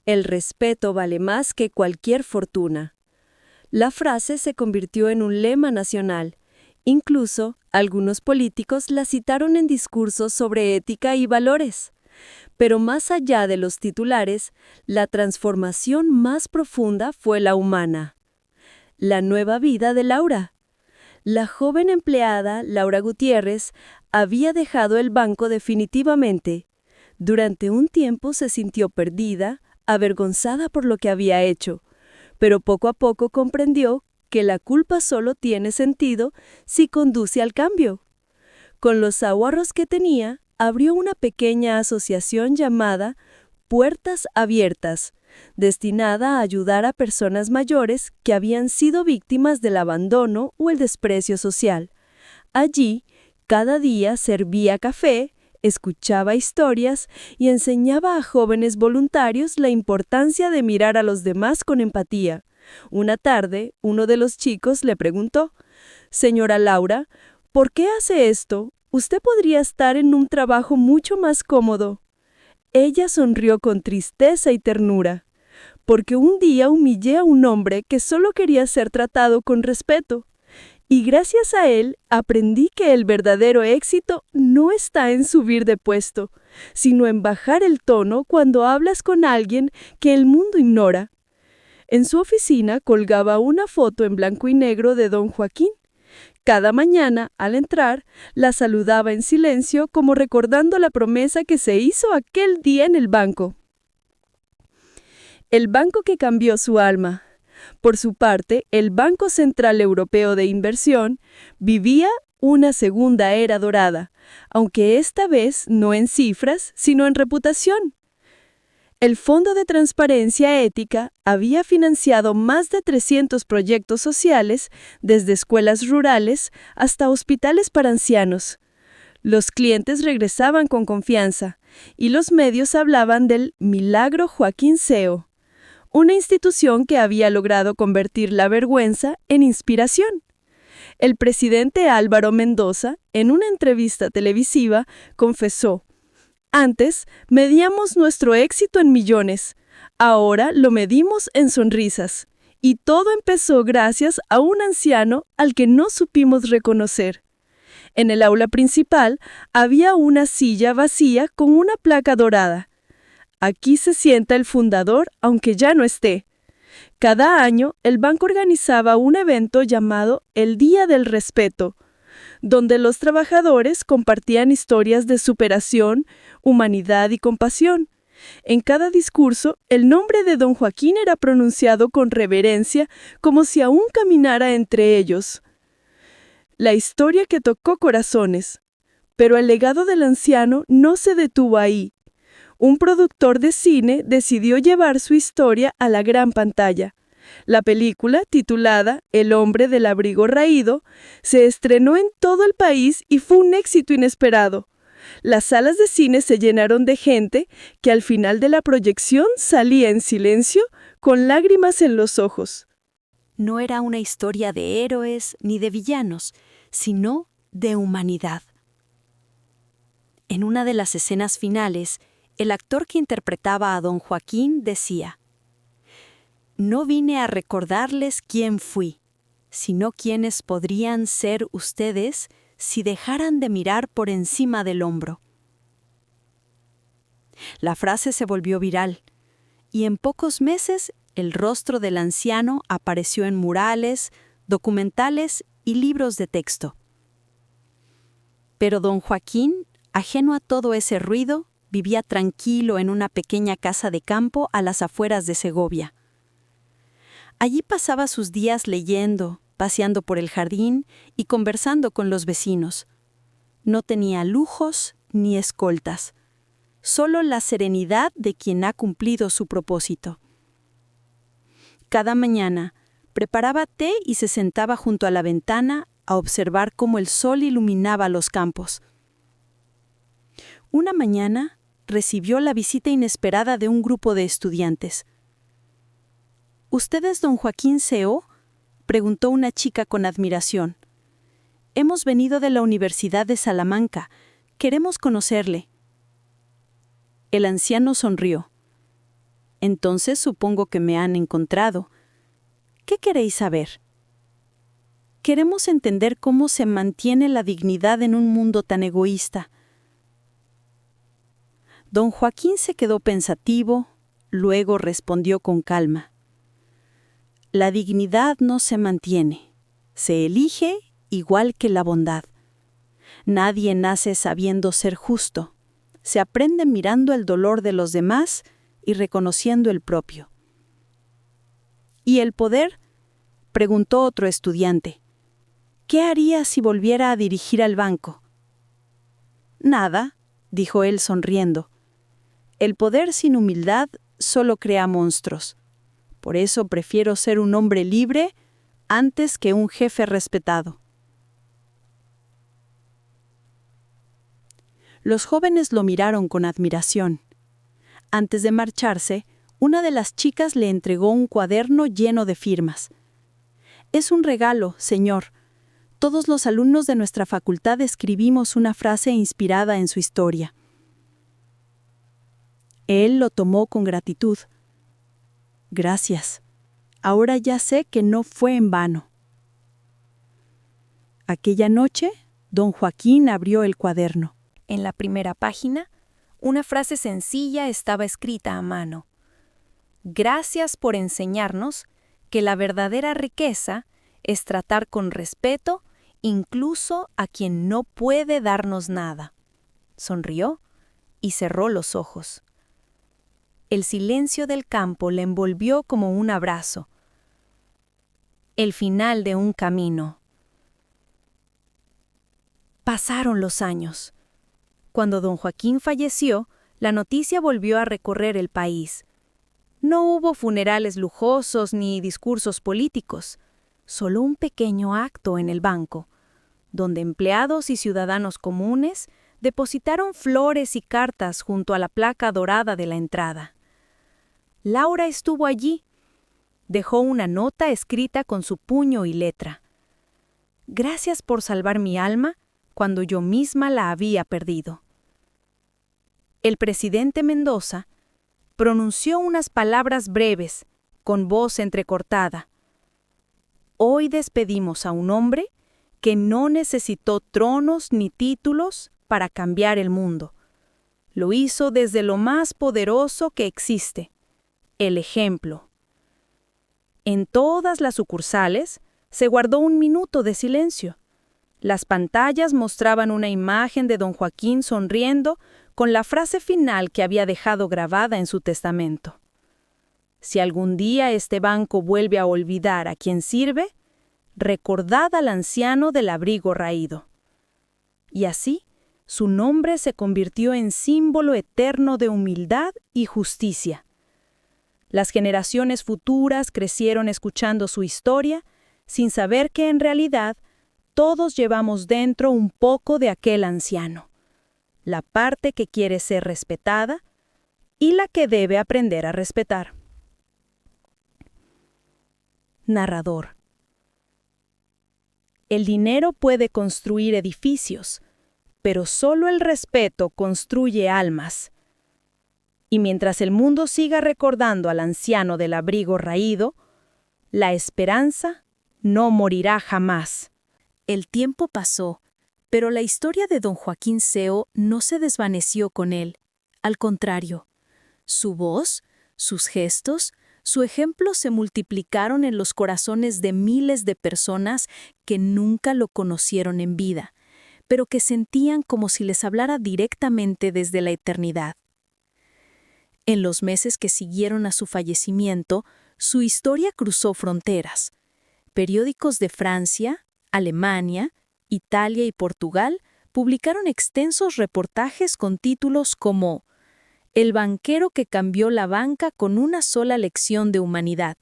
El respeto vale más que cualquier fortuna. La frase se convirtió en un lema nacional. Incluso, algunos políticos la citaron en discursos sobre ética y valores. Pero más allá de los titulares, la transformación más profunda fue la humana. La nueva vida de Laura. La joven empleada, Laura Gutiérrez, había dejado el banco definitivamente. Durante un tiempo se sintió perdida, avergonzada por lo que había hecho, pero poco a poco comprendió que la culpa solo tiene sentido si conduce al cambio. Con los ahorros que tenía, abrió una pequeña asociación llamada Puertas Abiertas, destinada a ayudar a personas mayores que habían sido víctimas del abandono o el desprecio social. Allí, cada día servía café, escuchaba historias y enseñaba a jóvenes voluntarios la importancia de mirar a los demás con empatía. Una tarde, uno de los chicos le preguntó: «Señora Laura, ¿por qué hace esto? Usted podría estar en un trabajo mucho más cómodo». Ella sonrió con tristeza y ternura. «Porque un día humillé a un hombre que solo quería ser tratado con respeto. Y gracias a él aprendí que el verdadero éxito no está en subir de puesto, sino en bajar el tono cuando hablas con alguien que el mundo ignora». En su oficina colgaba una foto en blanco y negro de don Joaquín. Cada mañana, al entrar, la saludaba en silencio como recordando la promesa que se hizo aquel día en el banco. El banco que cambió su alma. Por su parte, el Banco Central Europeo de Inversión vivía una segunda era dorada, aunque esta vez no en cifras, sino en reputación. El Fondo de Transparencia Ética había financiado más de 300 proyectos sociales, desde escuelas rurales hasta hospitales para ancianos. Los clientes regresaban con confianza, y los medios hablaban del Milagro Joaquín Seo, una institución que había logrado convertir la vergüenza en inspiración. El presidente Álvaro Mendoza, en una entrevista televisiva, confesó: «Antes medíamos nuestro éxito en millones, ahora lo medimos en sonrisas. Y todo empezó gracias a un anciano al que no supimos reconocer». En el aula principal había una silla vacía con una placa dorada. «Aquí se sienta el fundador, aunque ya no esté». Cada año, el banco organizaba un evento llamado el Día del Respeto, donde los trabajadores compartían historias de superación, humanidad y compasión. En cada discurso, el nombre de don Joaquín era pronunciado con reverencia, como si aún caminara entre ellos. La historia que tocó corazones. Pero el legado del anciano no se detuvo ahí. Un productor de cine decidió llevar su historia a la gran pantalla. La película, titulada El hombre del abrigo raído, se estrenó en todo el país y fue un éxito inesperado. Las salas de cine se llenaron de gente que al final de la proyección salía en silencio, con lágrimas en los ojos. No era una historia de héroes ni de villanos, sino de humanidad. En una de las escenas finales, el actor que interpretaba a don Joaquín decía: «No vine a recordarles quién fui, sino quiénes podrían ser ustedes si dejaran de mirar por encima del hombro». La frase se volvió viral, y en pocos meses el rostro del anciano apareció en murales, documentales y libros de texto. Pero don Joaquín, ajeno a todo ese ruido, vivía tranquilo en una pequeña casa de campo a las afueras de Segovia. Allí pasaba sus días leyendo, paseando por el jardín y conversando con los vecinos. No tenía lujos ni escoltas, solo la serenidad de quien ha cumplido su propósito. Cada mañana preparaba té y se sentaba junto a la ventana a observar cómo el sol iluminaba los campos. Una mañana recibió la visita inesperada de un grupo de estudiantes. «¿Usted es don Joaquín Seo?», preguntó una chica con admiración. Hemos venido de la Universidad de Salamanca. Queremos conocerle. El anciano sonrió. Entonces supongo que me han encontrado. ¿Qué queréis saber? Queremos entender cómo se mantiene la dignidad en un mundo tan egoísta. Don Joaquín se quedó pensativo, luego respondió con calma. La dignidad no se mantiene, se elige igual que la bondad. Nadie nace sabiendo ser justo, se aprende mirando el dolor de los demás y reconociendo el propio. ¿Y el poder? Preguntó otro estudiante. ¿Qué haría si volviera a dirigir al banco? Nada, dijo él sonriendo. El poder sin humildad solo crea monstruos. Por eso prefiero ser un hombre libre antes que un jefe respetado. Los jóvenes lo miraron con admiración. Antes de marcharse, una de las chicas le entregó un cuaderno lleno de firmas. Es un regalo, señor. Todos los alumnos de nuestra facultad escribimos una frase inspirada en su historia. Él lo tomó con gratitud. Gracias. Ahora ya sé que no fue en vano. Aquella noche, don Joaquín abrió el cuaderno. En la primera página, una frase sencilla estaba escrita a mano. Gracias por enseñarnos que la verdadera riqueza es tratar con respeto incluso a quien no puede darnos nada. Sonrió y cerró los ojos. El silencio del campo le envolvió como un abrazo. El final de un camino. Pasaron los años. Cuando don Joaquín falleció, la noticia volvió a recorrer el país. No hubo funerales lujosos ni discursos políticos, solo un pequeño acto en el banco, donde empleados y ciudadanos comunes depositaron flores y cartas junto a la placa dorada de la entrada. Laura estuvo allí. Dejó una nota escrita con su puño y letra. Gracias por salvar mi alma cuando yo misma la había perdido. El presidente Mendoza pronunció unas palabras breves, con voz entrecortada. Hoy despedimos a un hombre que no necesitó tronos ni títulos para cambiar el mundo. Lo hizo desde lo más poderoso que existe, el ejemplo. En todas las sucursales se guardó un minuto de silencio. Las pantallas mostraban una imagen de don Joaquín sonriendo con la frase final que había dejado grabada en su testamento. Si algún día este banco vuelve a olvidar a quien sirve, recordad al anciano del abrigo raído. Y así, su nombre se convirtió en símbolo eterno de humildad y justicia. Las generaciones futuras crecieron escuchando su historia, sin saber que en realidad todos llevamos dentro un poco de aquel anciano, la parte que quiere ser respetada y la que debe aprender a respetar. Narrador. El dinero puede construir edificios, pero solo el respeto construye almas. Y mientras el mundo siga recordando al anciano del abrigo raído, la esperanza no morirá jamás. El tiempo pasó, pero la historia de don Joaquín Seo no se desvaneció con él. Al contrario, su voz, sus gestos, su ejemplo se multiplicaron en los corazones de miles de personas que nunca lo conocieron en vida, pero que sentían como si les hablara directamente desde la eternidad. En los meses que siguieron a su fallecimiento, su historia cruzó fronteras. Periódicos de Francia, Alemania, Italia y Portugal publicaron extensos reportajes con títulos como El banquero que cambió la banca con una sola lección de humanidad,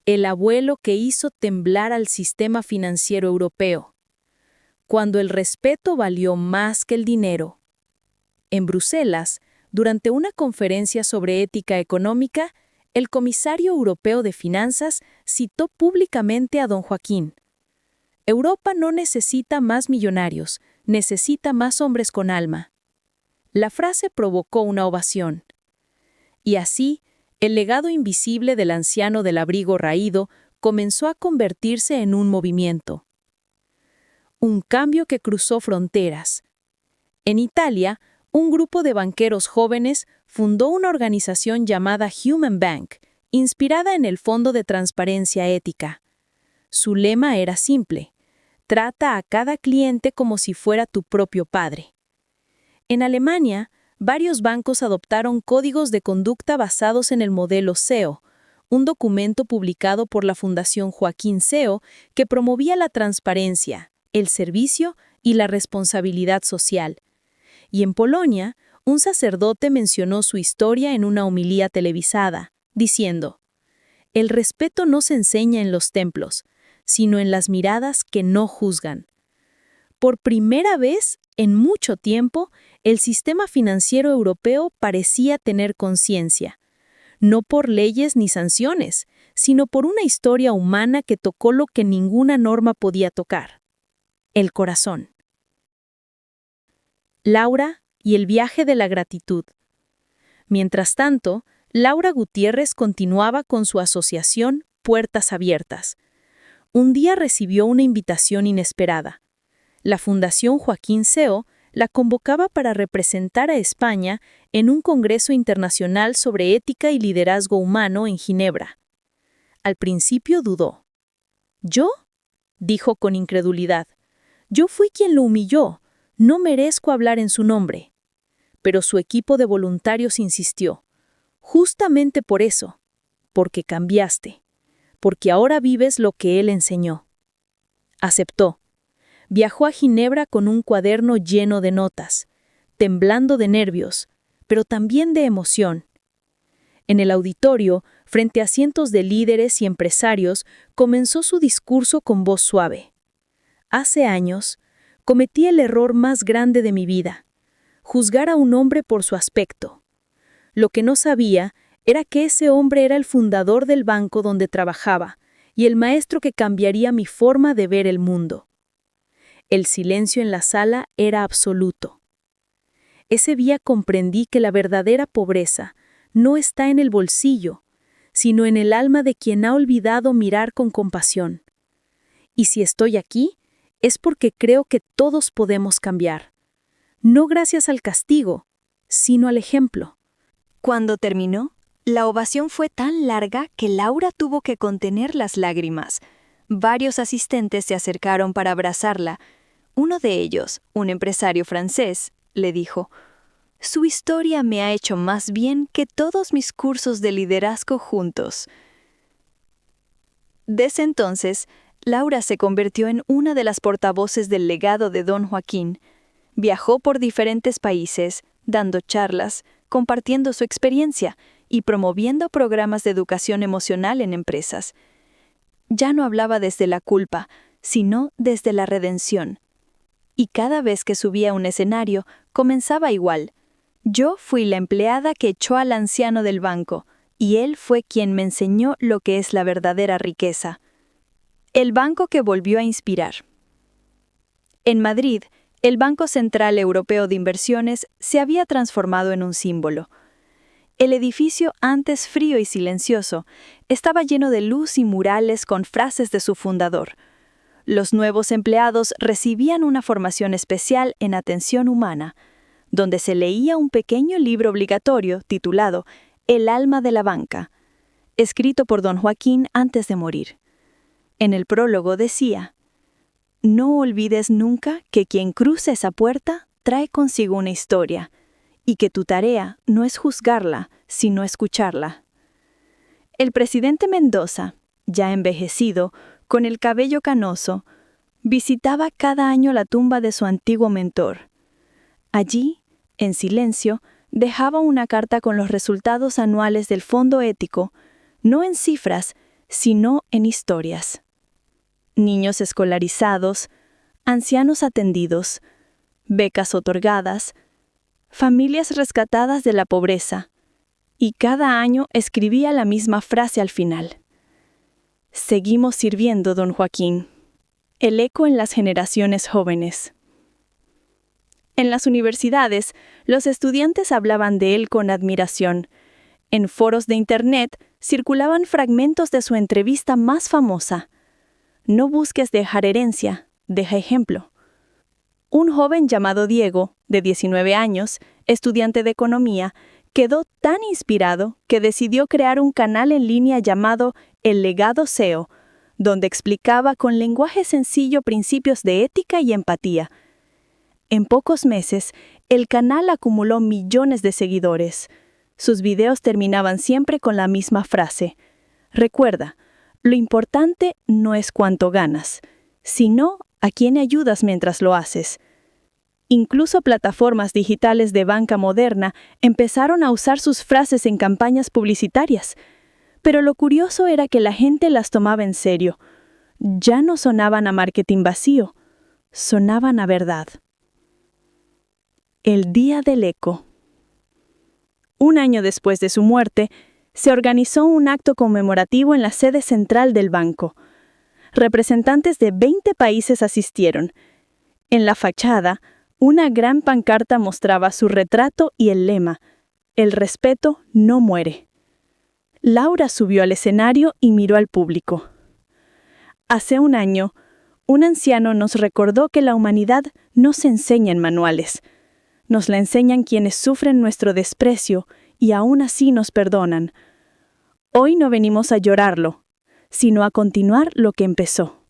El abuelo que hizo temblar al sistema financiero europeo, Cuando el respeto valió más que el dinero. En Bruselas, durante una conferencia sobre ética económica, el comisario europeo de finanzas citó públicamente a don Joaquín. Europa no necesita más millonarios, necesita más hombres con alma. La frase provocó una ovación. Y así, el legado invisible del anciano del abrigo raído comenzó a convertirse en un movimiento. Un cambio que cruzó fronteras. En Italia, un grupo de banqueros jóvenes fundó una organización llamada Human Bank, inspirada en el Fondo de Transparencia Ética. Su lema era simple: trata a cada cliente como si fuera tu propio padre. En Alemania, varios bancos adoptaron códigos de conducta basados en el modelo SEO, un documento publicado por la Fundación Joaquín SEO que promovía la transparencia, el servicio y la responsabilidad social. Y en Polonia, un sacerdote mencionó su historia en una homilía televisada, diciendo: «El respeto no se enseña en los templos, sino en las miradas que no juzgan». Por primera vez en mucho tiempo, el sistema financiero europeo parecía tener conciencia, no por leyes ni sanciones, sino por una historia humana que tocó lo que ninguna norma podía tocar: el corazón. Laura y el viaje de la gratitud. Mientras tanto, Laura Gutiérrez continuaba con su asociación Puertas Abiertas. Un día recibió una invitación inesperada. La Fundación Joaquín SEO la convocaba para representar a España en un congreso internacional sobre ética y liderazgo humano en Ginebra. Al principio dudó. ¿Yo?, dijo con incredulidad. Yo fui quien lo humilló. No merezco hablar en su nombre. Pero su equipo de voluntarios insistió. Justamente por eso, porque cambiaste, porque ahora vives lo que él enseñó. Aceptó. Viajó a Ginebra con un cuaderno lleno de notas, temblando de nervios, pero también de emoción. En el auditorio, frente a cientos de líderes y empresarios, comenzó su discurso con voz suave. Hace años, cometí el error más grande de mi vida: juzgar a un hombre por su aspecto. Lo que no sabía era que ese hombre era el fundador del banco donde trabajaba y el maestro que cambiaría mi forma de ver el mundo. El silencio en la sala era absoluto. Ese día comprendí que la verdadera pobreza no está en el bolsillo, sino en el alma de quien ha olvidado mirar con compasión. Y si estoy aquí, es porque creo que todos podemos cambiar. No gracias al castigo, sino al ejemplo. Cuando terminó, la ovación fue tan larga que Laura tuvo que contener las lágrimas. Varios asistentes se acercaron para abrazarla. Uno de ellos, un empresario francés, le dijo: «Su historia me ha hecho más bien que todos mis cursos de liderazgo juntos». Desde entonces, Laura se convirtió en una de las portavoces del legado de Don Joaquín. Viajó por diferentes países, dando charlas, compartiendo su experiencia y promoviendo programas de educación emocional en empresas. Ya no hablaba desde la culpa, sino desde la redención. Y cada vez que subía a un escenario, comenzaba igual. Yo fui la empleada que echó al anciano del banco, y él fue quien me enseñó lo que es la verdadera riqueza. El banco que volvió a inspirar. En Madrid, el Banco Central Europeo de Inversiones se había transformado en un símbolo. El edificio, antes frío y silencioso, estaba lleno de luz y murales con frases de su fundador. Los nuevos empleados recibían una formación especial en atención humana, donde se leía un pequeño libro obligatorio titulado El alma de la banca, escrito por Don Joaquín antes de morir. En el prólogo decía: «No olvides nunca que quien cruce esa puerta trae consigo una historia, y que tu tarea no es juzgarla, sino escucharla». El presidente Mendoza, ya envejecido, con el cabello canoso, visitaba cada año la tumba de su antiguo mentor. Allí, en silencio, dejaba una carta con los resultados anuales del Fondo Ético, no en cifras, sino en historias. Niños escolarizados, ancianos atendidos, becas otorgadas, familias rescatadas de la pobreza, y cada año escribía la misma frase al final: «Seguimos sirviendo, don Joaquín». El eco en las generaciones jóvenes. En las universidades, los estudiantes hablaban de él con admiración. En foros de Internet circulaban fragmentos de su entrevista más famosa. No busques dejar herencia, deja ejemplo. Un joven llamado Diego, de 19 años, estudiante de economía, quedó tan inspirado que decidió crear un canal en línea llamado El Legado SEO, donde explicaba con lenguaje sencillo principios de ética y empatía. En pocos meses, el canal acumuló millones de seguidores. Sus videos terminaban siempre con la misma frase: recuerda, lo importante no es cuánto ganas, sino a quién ayudas mientras lo haces. Incluso plataformas digitales de banca moderna empezaron a usar sus frases en campañas publicitarias. Pero lo curioso era que la gente las tomaba en serio. Ya no sonaban a marketing vacío, sonaban a verdad. El Día del Eco. Un año después de su muerte, se organizó un acto conmemorativo en la sede central del banco. Representantes de 20 países asistieron. En la fachada, una gran pancarta mostraba su retrato y el lema: "El respeto no muere". Laura subió al escenario y miró al público. Hace un año, un anciano nos recordó que la humanidad no se enseña en manuales. Nos la enseñan quienes sufren nuestro desprecio y aún así nos perdonan. Hoy no venimos a llorarlo, sino a continuar lo que empezó.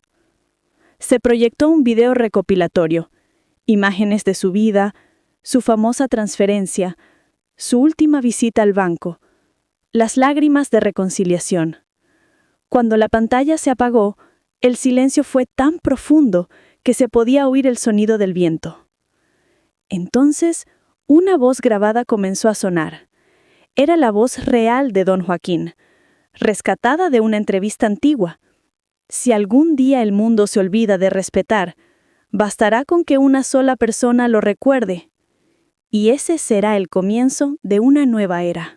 Se proyectó un video recopilatorio, imágenes de su vida, su famosa transferencia, su última visita al banco, las lágrimas de reconciliación. Cuando la pantalla se apagó, el silencio fue tan profundo que se podía oír el sonido del viento. Entonces, una voz grabada comenzó a sonar. Era la voz real de don Joaquín, rescatada de una entrevista antigua. Si algún día el mundo se olvida de respetar, bastará con que una sola persona lo recuerde, y ese será el comienzo de una nueva era.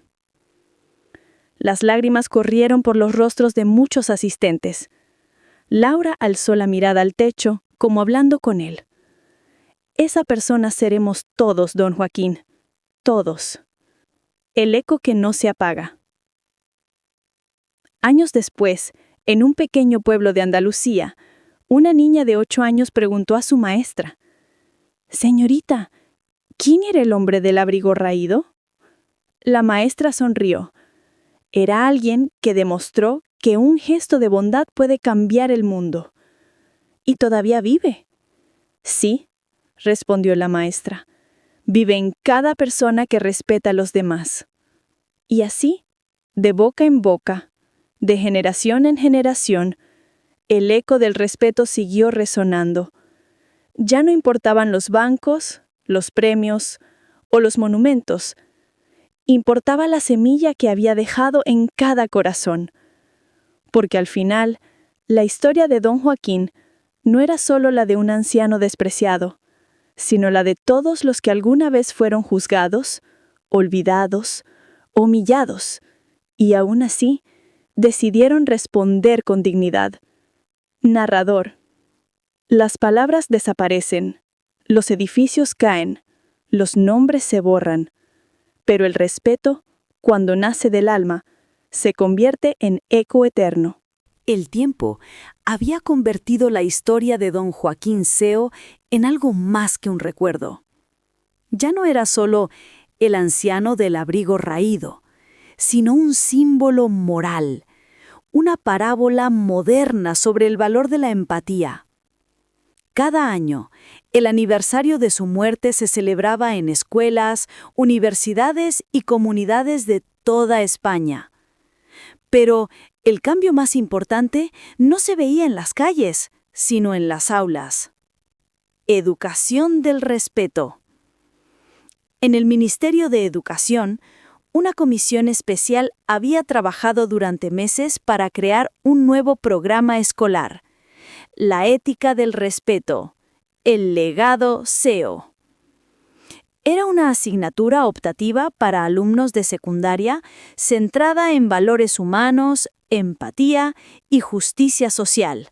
Las lágrimas corrieron por los rostros de muchos asistentes. Laura alzó la mirada al techo, como hablando con él. Esa persona seremos todos, don Joaquín, todos. El eco que no se apaga. Años después, en un pequeño pueblo de Andalucía, una niña de 8 años preguntó a su maestra: «Señorita, ¿quién era el hombre del abrigo raído?». La maestra sonrió. Era alguien que demostró que un gesto de bondad puede cambiar el mundo. ¿Y todavía vive? Sí, respondió la maestra. Vive en cada persona que respeta a los demás. Y así, de boca en boca, de generación en generación, el eco del respeto siguió resonando. Ya no importaban los bancos, los premios o los monumentos. Importaba la semilla que había dejado en cada corazón. Porque al final, la historia de don Joaquín no era solo la de un anciano despreciado, sino la de todos los que alguna vez fueron juzgados, olvidados, humillados, y aún así decidieron responder con dignidad. Narrador. Las palabras desaparecen, los edificios caen, los nombres se borran, pero el respeto, cuando nace del alma, se convierte en eco eterno. El tiempo había convertido la historia de don Joaquín SEO en algo más que un recuerdo. Ya no era solo el anciano del abrigo raído, sino un símbolo moral, una parábola moderna sobre el valor de la empatía. Cada año, el aniversario de su muerte se celebraba en escuelas, universidades y comunidades de toda España. Pero el cambio más importante no se veía en las calles, sino en las aulas. Educación del respeto. En el Ministerio de Educación, una comisión especial había trabajado durante meses para crear un nuevo programa escolar, la ética del respeto, el legado SEO. Era una asignatura optativa para alumnos de secundaria centrada en valores humanos, empatía y justicia social.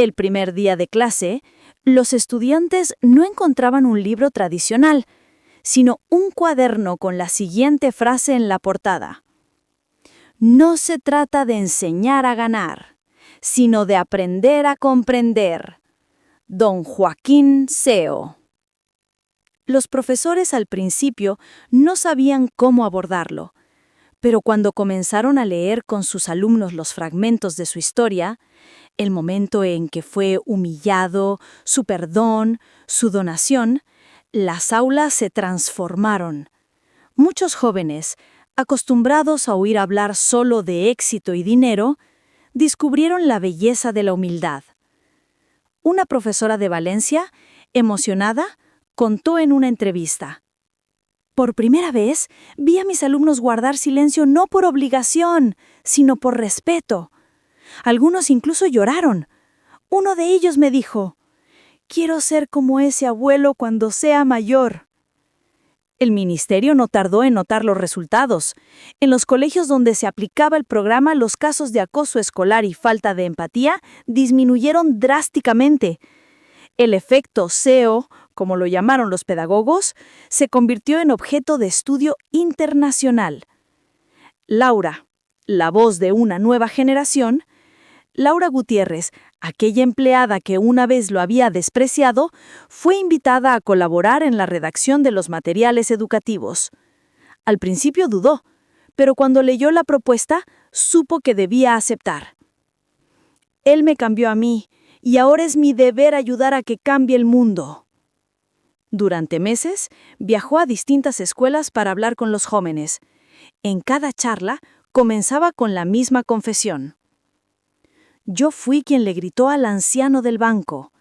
El primer día de clase, los estudiantes no encontraban un libro tradicional, sino un cuaderno con la siguiente frase en la portada. No se trata de enseñar a ganar, sino de aprender a comprender. Don Joaquín Seo. Los profesores al principio no sabían cómo abordarlo, pero cuando comenzaron a leer con sus alumnos los fragmentos de su historia, el momento en que fue humillado, su perdón, su donación, las aulas se transformaron. Muchos jóvenes, acostumbrados a oír hablar solo de éxito y dinero, descubrieron la belleza de la humildad. Una profesora de Valencia, emocionada, contó en una entrevista: por primera vez vi a mis alumnos guardar silencio no por obligación, sino por respeto. Algunos incluso lloraron. Uno de ellos me dijo: quiero ser como ese abuelo cuando sea mayor. El ministerio no tardó en notar los resultados. En los colegios donde se aplicaba el programa, los casos de acoso escolar y falta de empatía disminuyeron drásticamente. El efecto SEO, como lo llamaron los pedagogos, se convirtió en objeto de estudio internacional. Laura, la voz de una nueva generación, Laura Gutiérrez, aquella empleada que una vez lo había despreciado, fue invitada a colaborar en la redacción de los materiales educativos. Al principio dudó, pero cuando leyó la propuesta, supo que debía aceptar. Él me cambió a mí, y ahora es mi deber ayudar a que cambie el mundo. Durante meses, viajó a distintas escuelas para hablar con los jóvenes. En cada charla, comenzaba con la misma confesión. Yo fui quien le gritó al anciano del banco.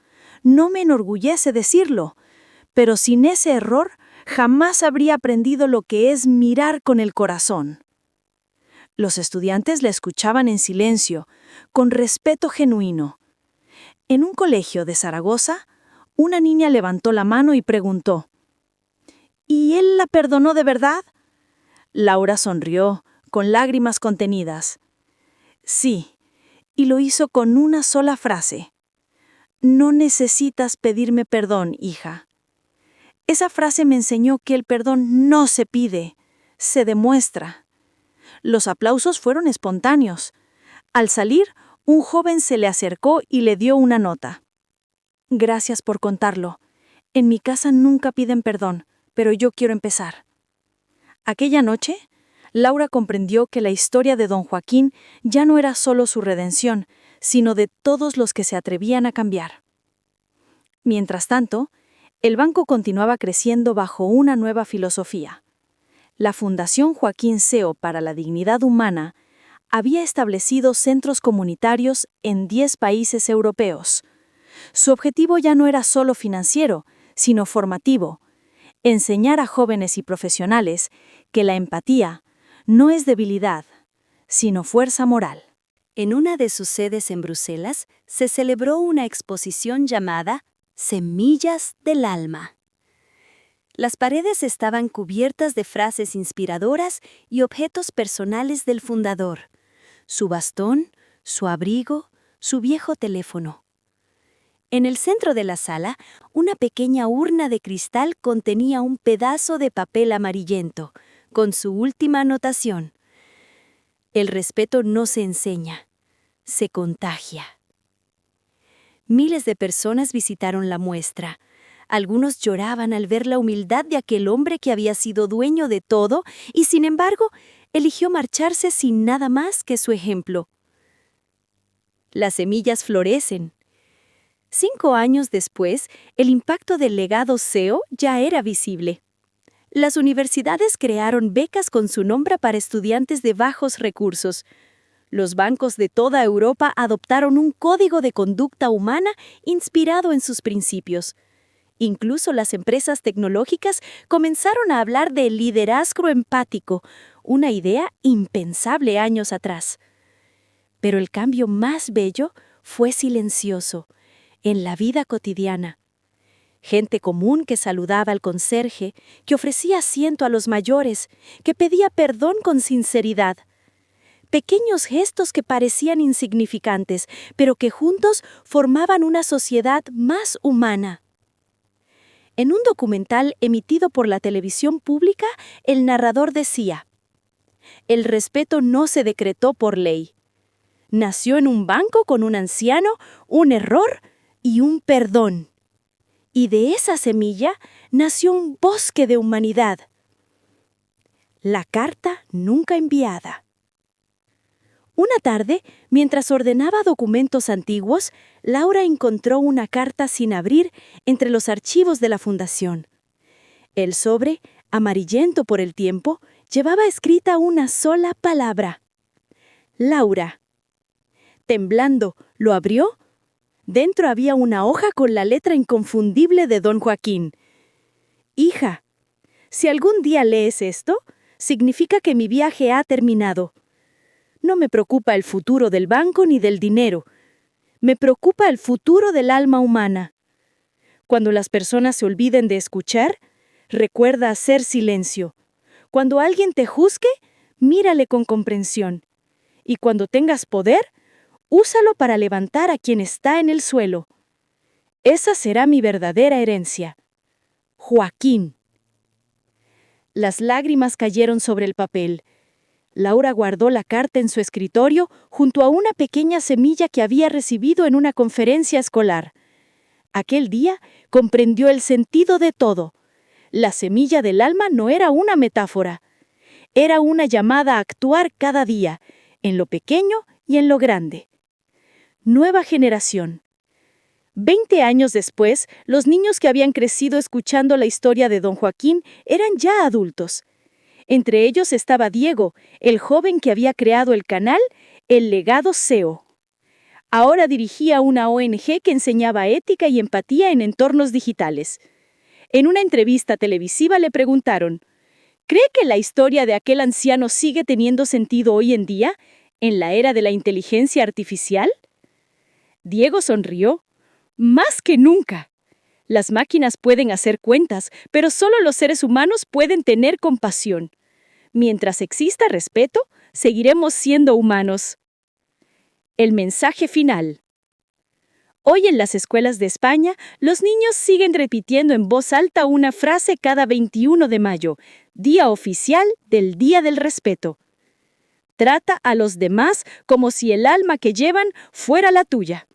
No me enorgullece decirlo, pero sin ese error jamás habría aprendido lo que es mirar con el corazón. Los estudiantes le escuchaban en silencio, con respeto genuino. En un colegio de Zaragoza, una niña levantó la mano y preguntó: ¿y él la perdonó de verdad? Laura sonrió, con lágrimas contenidas. Sí, y lo hizo con una sola frase. No necesitas pedirme perdón, hija. Esa frase me enseñó que el perdón no se pide, se demuestra. Los aplausos fueron espontáneos. Al salir, un joven se le acercó y le dio una nota. Gracias por contarlo. En mi casa nunca piden perdón, pero yo quiero empezar. Aquella noche, Laura comprendió que la historia de don Joaquín ya no era solo su redención, sino de todos los que se atrevían a cambiar. Mientras tanto, el banco continuaba creciendo bajo una nueva filosofía. La Fundación Joaquín Seo para la Dignidad Humana había establecido centros comunitarios en 10 países europeos. Su objetivo ya no era solo financiero, sino formativo: enseñar a jóvenes y profesionales que la empatía no es debilidad, sino fuerza moral. En una de sus sedes en Bruselas se celebró una exposición llamada Semillas del Alma. Las paredes estaban cubiertas de frases inspiradoras y objetos personales del fundador: su bastón, su abrigo, su viejo teléfono. En el centro de la sala, una pequeña urna de cristal contenía un pedazo de papel amarillento, con su última anotación: el respeto no se enseña, se contagia. Miles de personas visitaron la muestra. Algunos lloraban al ver la humildad de aquel hombre que había sido dueño de todo y, sin embargo, eligió marcharse sin nada más que su ejemplo. Las semillas florecen. 5 años después, el impacto del legado SEO ya era visible. Las universidades crearon becas con su nombre para estudiantes de bajos recursos. Los bancos de toda Europa adoptaron un código de conducta humana inspirado en sus principios. Incluso las empresas tecnológicas comenzaron a hablar de liderazgo empático, una idea impensable años atrás. Pero el cambio más bello fue silencioso, en la vida cotidiana. Gente común que saludaba al conserje, que ofrecía asiento a los mayores, que pedía perdón con sinceridad. pequeños gestos que parecían insignificantes, pero que juntos formaban una sociedad más humana. En un documental emitido por la televisión pública, el narrador decía: el respeto no se decretó por ley. Nació en un banco con un anciano, un error y un perdón. Y de esa semilla nació un bosque de humanidad. La carta nunca enviada. Una tarde, mientras ordenaba documentos antiguos, Laura encontró una carta sin abrir entre los archivos de la fundación. El sobre, amarillento por el tiempo, llevaba escrita una sola palabra: Laura. Temblando, lo abrió. Dentro había una hoja con la letra inconfundible de don Joaquín. Hija, si algún día lees esto, significa que mi viaje ha terminado. No me preocupa el futuro del banco ni del dinero. Me preocupa el futuro del alma humana. Cuando las personas se olviden de escuchar, recuerda hacer silencio. Cuando alguien te juzgue, mírale con comprensión. Y cuando tengas poder, úsalo para levantar a quien está en el suelo. Esa será mi verdadera herencia. Joaquín. Las lágrimas cayeron sobre el papel. Laura guardó la carta en su escritorio junto a una pequeña semilla que había recibido en una conferencia escolar. Aquel día comprendió el sentido de todo. La semilla del alma no era una metáfora. Era una llamada a actuar cada día, en lo pequeño y en lo grande. Nueva generación. 20 años después, los niños que habían crecido escuchando la historia de don Joaquín eran ya adultos. Entre ellos estaba Diego, el joven que había creado el canal El Legado SEO. Ahora dirigía una ONG que enseñaba ética y empatía en entornos digitales. En una entrevista televisiva le preguntaron: ¿cree que la historia de aquel anciano sigue teniendo sentido hoy en día, en la era de la inteligencia artificial? Diego sonrió. Más que nunca. Las máquinas pueden hacer cuentas, pero solo los seres humanos pueden tener compasión. Mientras exista respeto, seguiremos siendo humanos. El mensaje final. Hoy en las escuelas de España, los niños siguen repitiendo en voz alta una frase cada 21 de mayo, día oficial del Día del Respeto. Trata a los demás como si el alma que llevan fuera la tuya.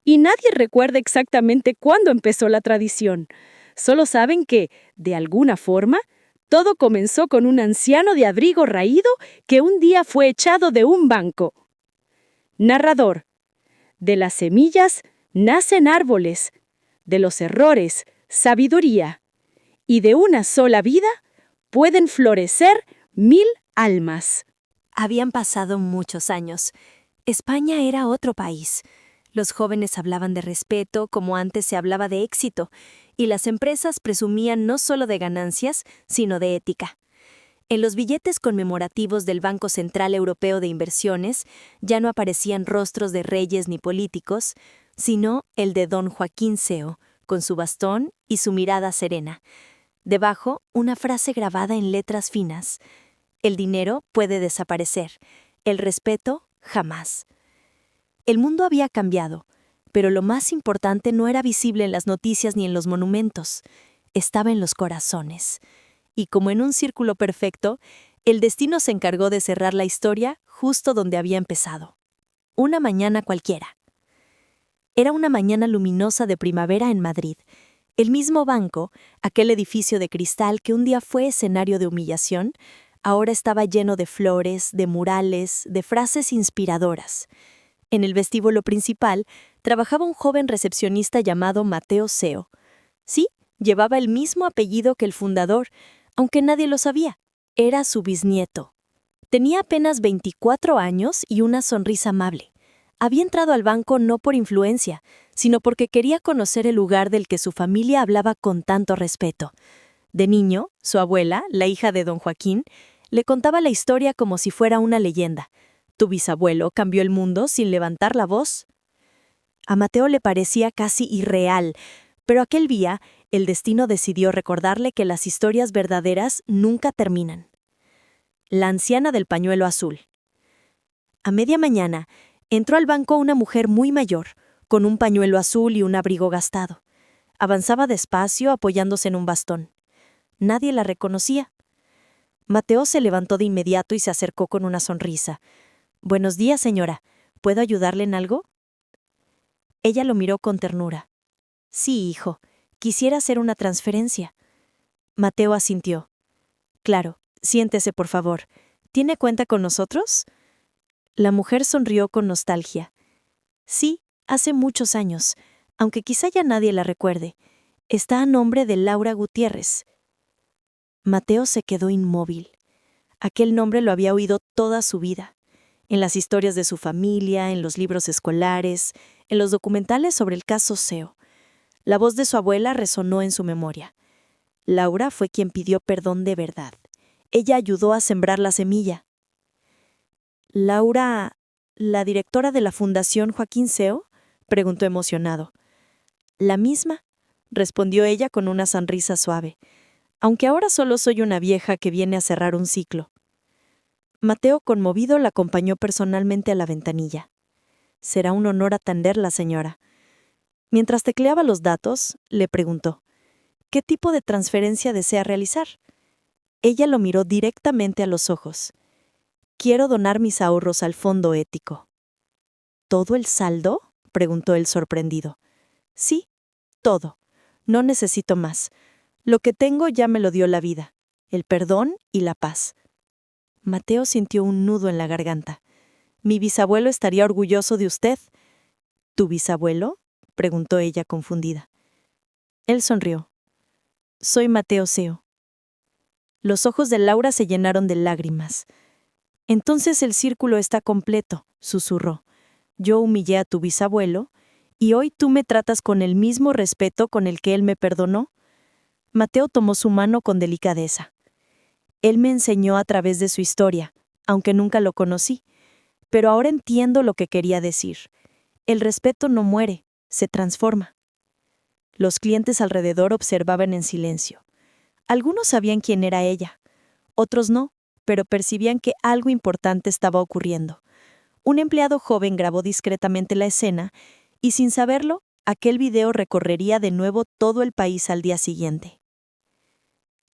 Y nadie recuerda exactamente cuándo empezó la tradición. Solo saben que, de alguna forma, todo comenzó con un anciano de abrigo raído que un día fue echado de un banco. Narrador. De las semillas nacen árboles, de los errores, sabiduría, y de una sola vida pueden florecer 1000 almas. Habían pasado muchos años. España era otro país. Los jóvenes hablaban de respeto como antes se hablaba de éxito, y las empresas presumían no solo de ganancias, sino de ética. En los billetes conmemorativos del Banco Central Europeo de Inversiones ya no aparecían rostros de reyes ni políticos, sino el de don Joaquín SEO, con su bastón y su mirada serena. Debajo, una frase grabada en letras finas: el dinero puede desaparecer, el respeto jamás. El mundo había cambiado, pero lo más importante no era visible en las noticias ni en los monumentos. Estaba en los corazones. Y como en un círculo perfecto, el destino se encargó de cerrar la historia justo donde había empezado. Una mañana cualquiera. Era una mañana luminosa de primavera en Madrid. El mismo banco, aquel edificio de cristal que un día fue escenario de humillación, ahora estaba lleno de flores, de murales, de frases inspiradoras. En el vestíbulo principal trabajaba un joven recepcionista llamado Mateo SEO. Sí, llevaba el mismo apellido que el fundador, aunque nadie lo sabía. Era su bisnieto. Tenía apenas 24 años y una sonrisa amable. Había entrado al banco no por influencia, sino porque quería conocer el lugar del que su familia hablaba con tanto respeto. De niño, su abuela, la hija de don Joaquín, le contaba la historia como si fuera una leyenda. ¿Tu bisabuelo cambió el mundo sin levantar la voz? A Mateo le parecía casi irreal, pero aquel día el destino decidió recordarle que las historias verdaderas nunca terminan. La anciana del pañuelo azul. A media mañana, entró al banco una mujer muy mayor, con un pañuelo azul y un abrigo gastado. Avanzaba despacio apoyándose en un bastón. Nadie la reconocía. Mateo se levantó de inmediato y se acercó con una sonrisa. «Buenos días, señora. ¿Puedo ayudarle en algo?» Ella lo miró con ternura. «Sí, hijo. Quisiera hacer una transferencia». Mateo asintió. «Claro, siéntese, por favor. ¿Tiene cuenta con nosotros?» La mujer sonrió con nostalgia. «Sí, hace muchos años, aunque quizá ya nadie la recuerde. Está a nombre de Laura Gutiérrez». Mateo se quedó inmóvil. Aquel nombre lo había oído toda su vida, en las historias de su familia, en los libros escolares, en los documentales sobre el caso Seo. La voz de su abuela resonó en su memoria. Laura fue quien pidió perdón de verdad. Ella ayudó a sembrar la semilla. «Laura, ¿la directora de la Fundación Joaquín Seo?», preguntó emocionado. «La misma», respondió ella con una sonrisa suave, «aunque ahora solo soy una vieja que viene a cerrar un ciclo». Mateo, conmovido, la acompañó personalmente a la ventanilla. «Será un honor atenderla, señora». Mientras tecleaba los datos, le preguntó, «¿Qué tipo de transferencia desea realizar?». Ella lo miró directamente a los ojos. «Quiero donar mis ahorros al fondo ético». «¿Todo el saldo?», preguntó él sorprendido. «Sí, todo. No necesito más. Lo que tengo ya me lo dio la vida, el perdón y la paz». Mateo sintió un nudo en la garganta. «Mi bisabuelo estaría orgulloso de usted». «¿Tu bisabuelo?», preguntó ella confundida. Él sonrió. «Soy Mateo Seo». Los ojos de Laura se llenaron de lágrimas. «Entonces el círculo está completo», susurró. «Yo humillé a tu bisabuelo, y hoy tú me tratas con el mismo respeto con el que él me perdonó». Mateo tomó su mano con delicadeza. «Él me enseñó a través de su historia, aunque nunca lo conocí. Pero ahora entiendo lo que quería decir. El respeto no muere, se transforma». Los clientes alrededor observaban en silencio. Algunos sabían quién era ella, otros no, pero percibían que algo importante estaba ocurriendo. Un empleado joven grabó discretamente la escena y, sin saberlo, aquel video recorrería de nuevo todo el país al día siguiente.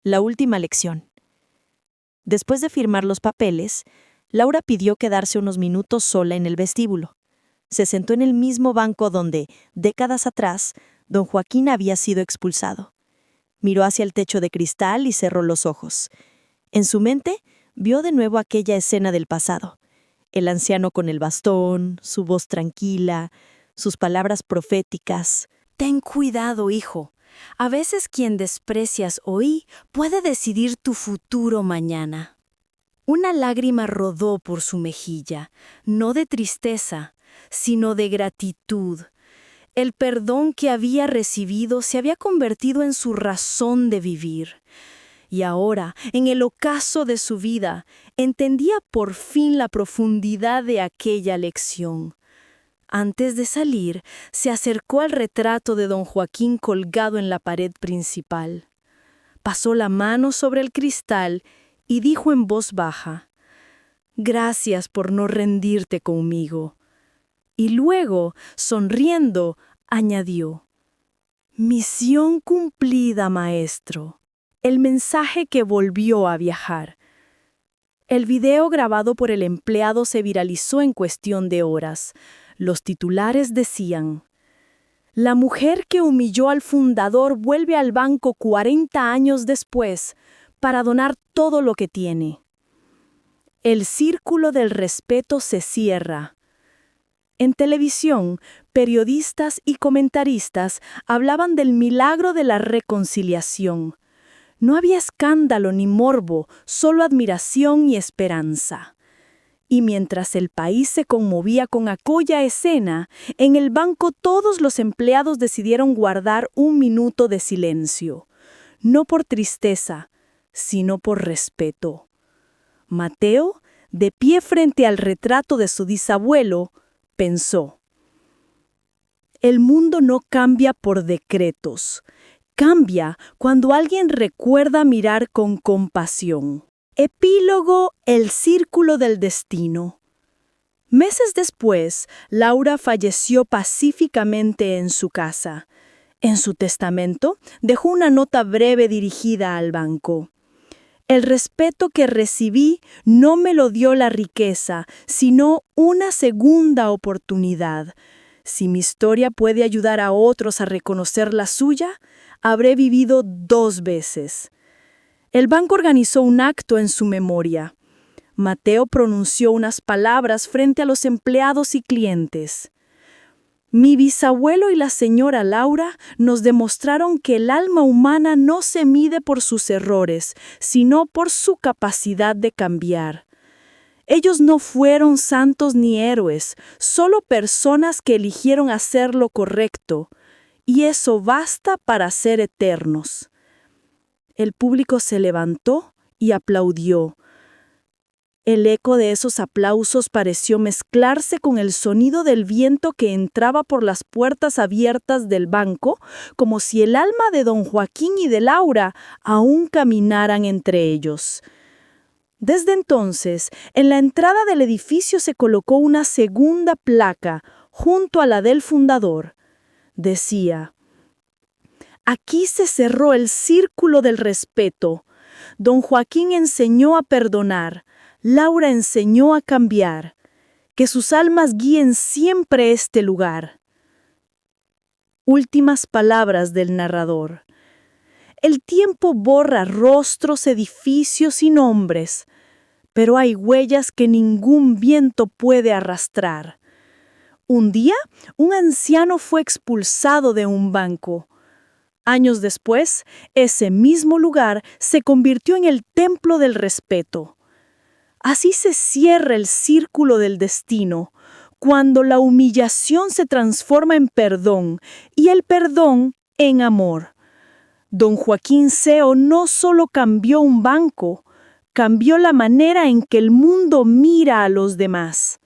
La última lección. Después de firmar los papeles, Laura pidió quedarse unos minutos sola en el vestíbulo. Se sentó en el mismo banco donde, décadas atrás, don Joaquín había sido expulsado. Miró hacia el techo de cristal y cerró los ojos. En su mente, vio de nuevo aquella escena del pasado. El anciano con el bastón, su voz tranquila, sus palabras proféticas. «Ten cuidado, hijo. A veces quien desprecias hoy puede decidir tu futuro mañana». Una lágrima rodó por su mejilla, no de tristeza, sino de gratitud. El perdón que había recibido se había convertido en su razón de vivir. Y ahora, en el ocaso de su vida, entendía por fin la profundidad de aquella lección. Antes de salir, se acercó al retrato de don Joaquín colgado en la pared principal. Pasó la mano sobre el cristal y dijo en voz baja, «Gracias por no rendirte conmigo». Y luego, sonriendo, añadió, «Misión cumplida, maestro». El mensaje que volvió a viajar. El video grabado por el empleado se viralizó en cuestión de horas. Los titulares decían, «La mujer que humilló al fundador vuelve al banco 40 años después para donar todo lo que tiene». El círculo del respeto se cierra. En televisión, periodistas y comentaristas hablaban del milagro de la reconciliación. No había escándalo ni morbo, solo admiración y esperanza. Y mientras el país se conmovía con aquella escena, en el banco todos los empleados decidieron guardar un minuto de silencio. No por tristeza, sino por respeto. Mateo, de pie frente al retrato de su bisabuelo, pensó: «El mundo no cambia por decretos. Cambia cuando alguien recuerda mirar con compasión». Epílogo: El círculo del destino. Meses después, Laura falleció pacíficamente en su casa. En su testamento, dejó una nota breve dirigida al banco. El respeto que recibí no me lo dio la riqueza, sino una segunda oportunidad. Si mi historia puede ayudar a otros a reconocer la suya, habré vivido 2 veces. El banco organizó un acto en su memoria. Mateo pronunció unas palabras frente a los empleados y clientes. Mi bisabuelo y la señora Laura nos demostraron que el alma humana no se mide por sus errores, sino por su capacidad de cambiar. Ellos no fueron santos ni héroes, solo personas que eligieron hacer lo correcto, y eso basta para ser eternos. El público se levantó y aplaudió. El eco de esos aplausos pareció mezclarse con el sonido del viento que entraba por las puertas abiertas del banco, como si el alma de don Joaquín y de Laura aún caminaran entre ellos. Desde entonces, en la entrada del edificio se colocó una segunda placa, junto a la del fundador. Decía: aquí se cerró el círculo del respeto. Don Joaquín enseñó a perdonar. Laura enseñó a cambiar. Que sus almas guíen siempre este lugar. Últimas palabras del narrador. El tiempo borra rostros, edificios y nombres, pero hay huellas que ningún viento puede arrastrar. Un día, un anciano fue expulsado de un banco. Años después, ese mismo lugar se convirtió en el templo del respeto. Así se cierra el círculo del destino, cuando la humillación se transforma en perdón y el perdón en amor. Don Joaquín Seo no solo cambió un banco, cambió la manera en que el mundo mira a los demás.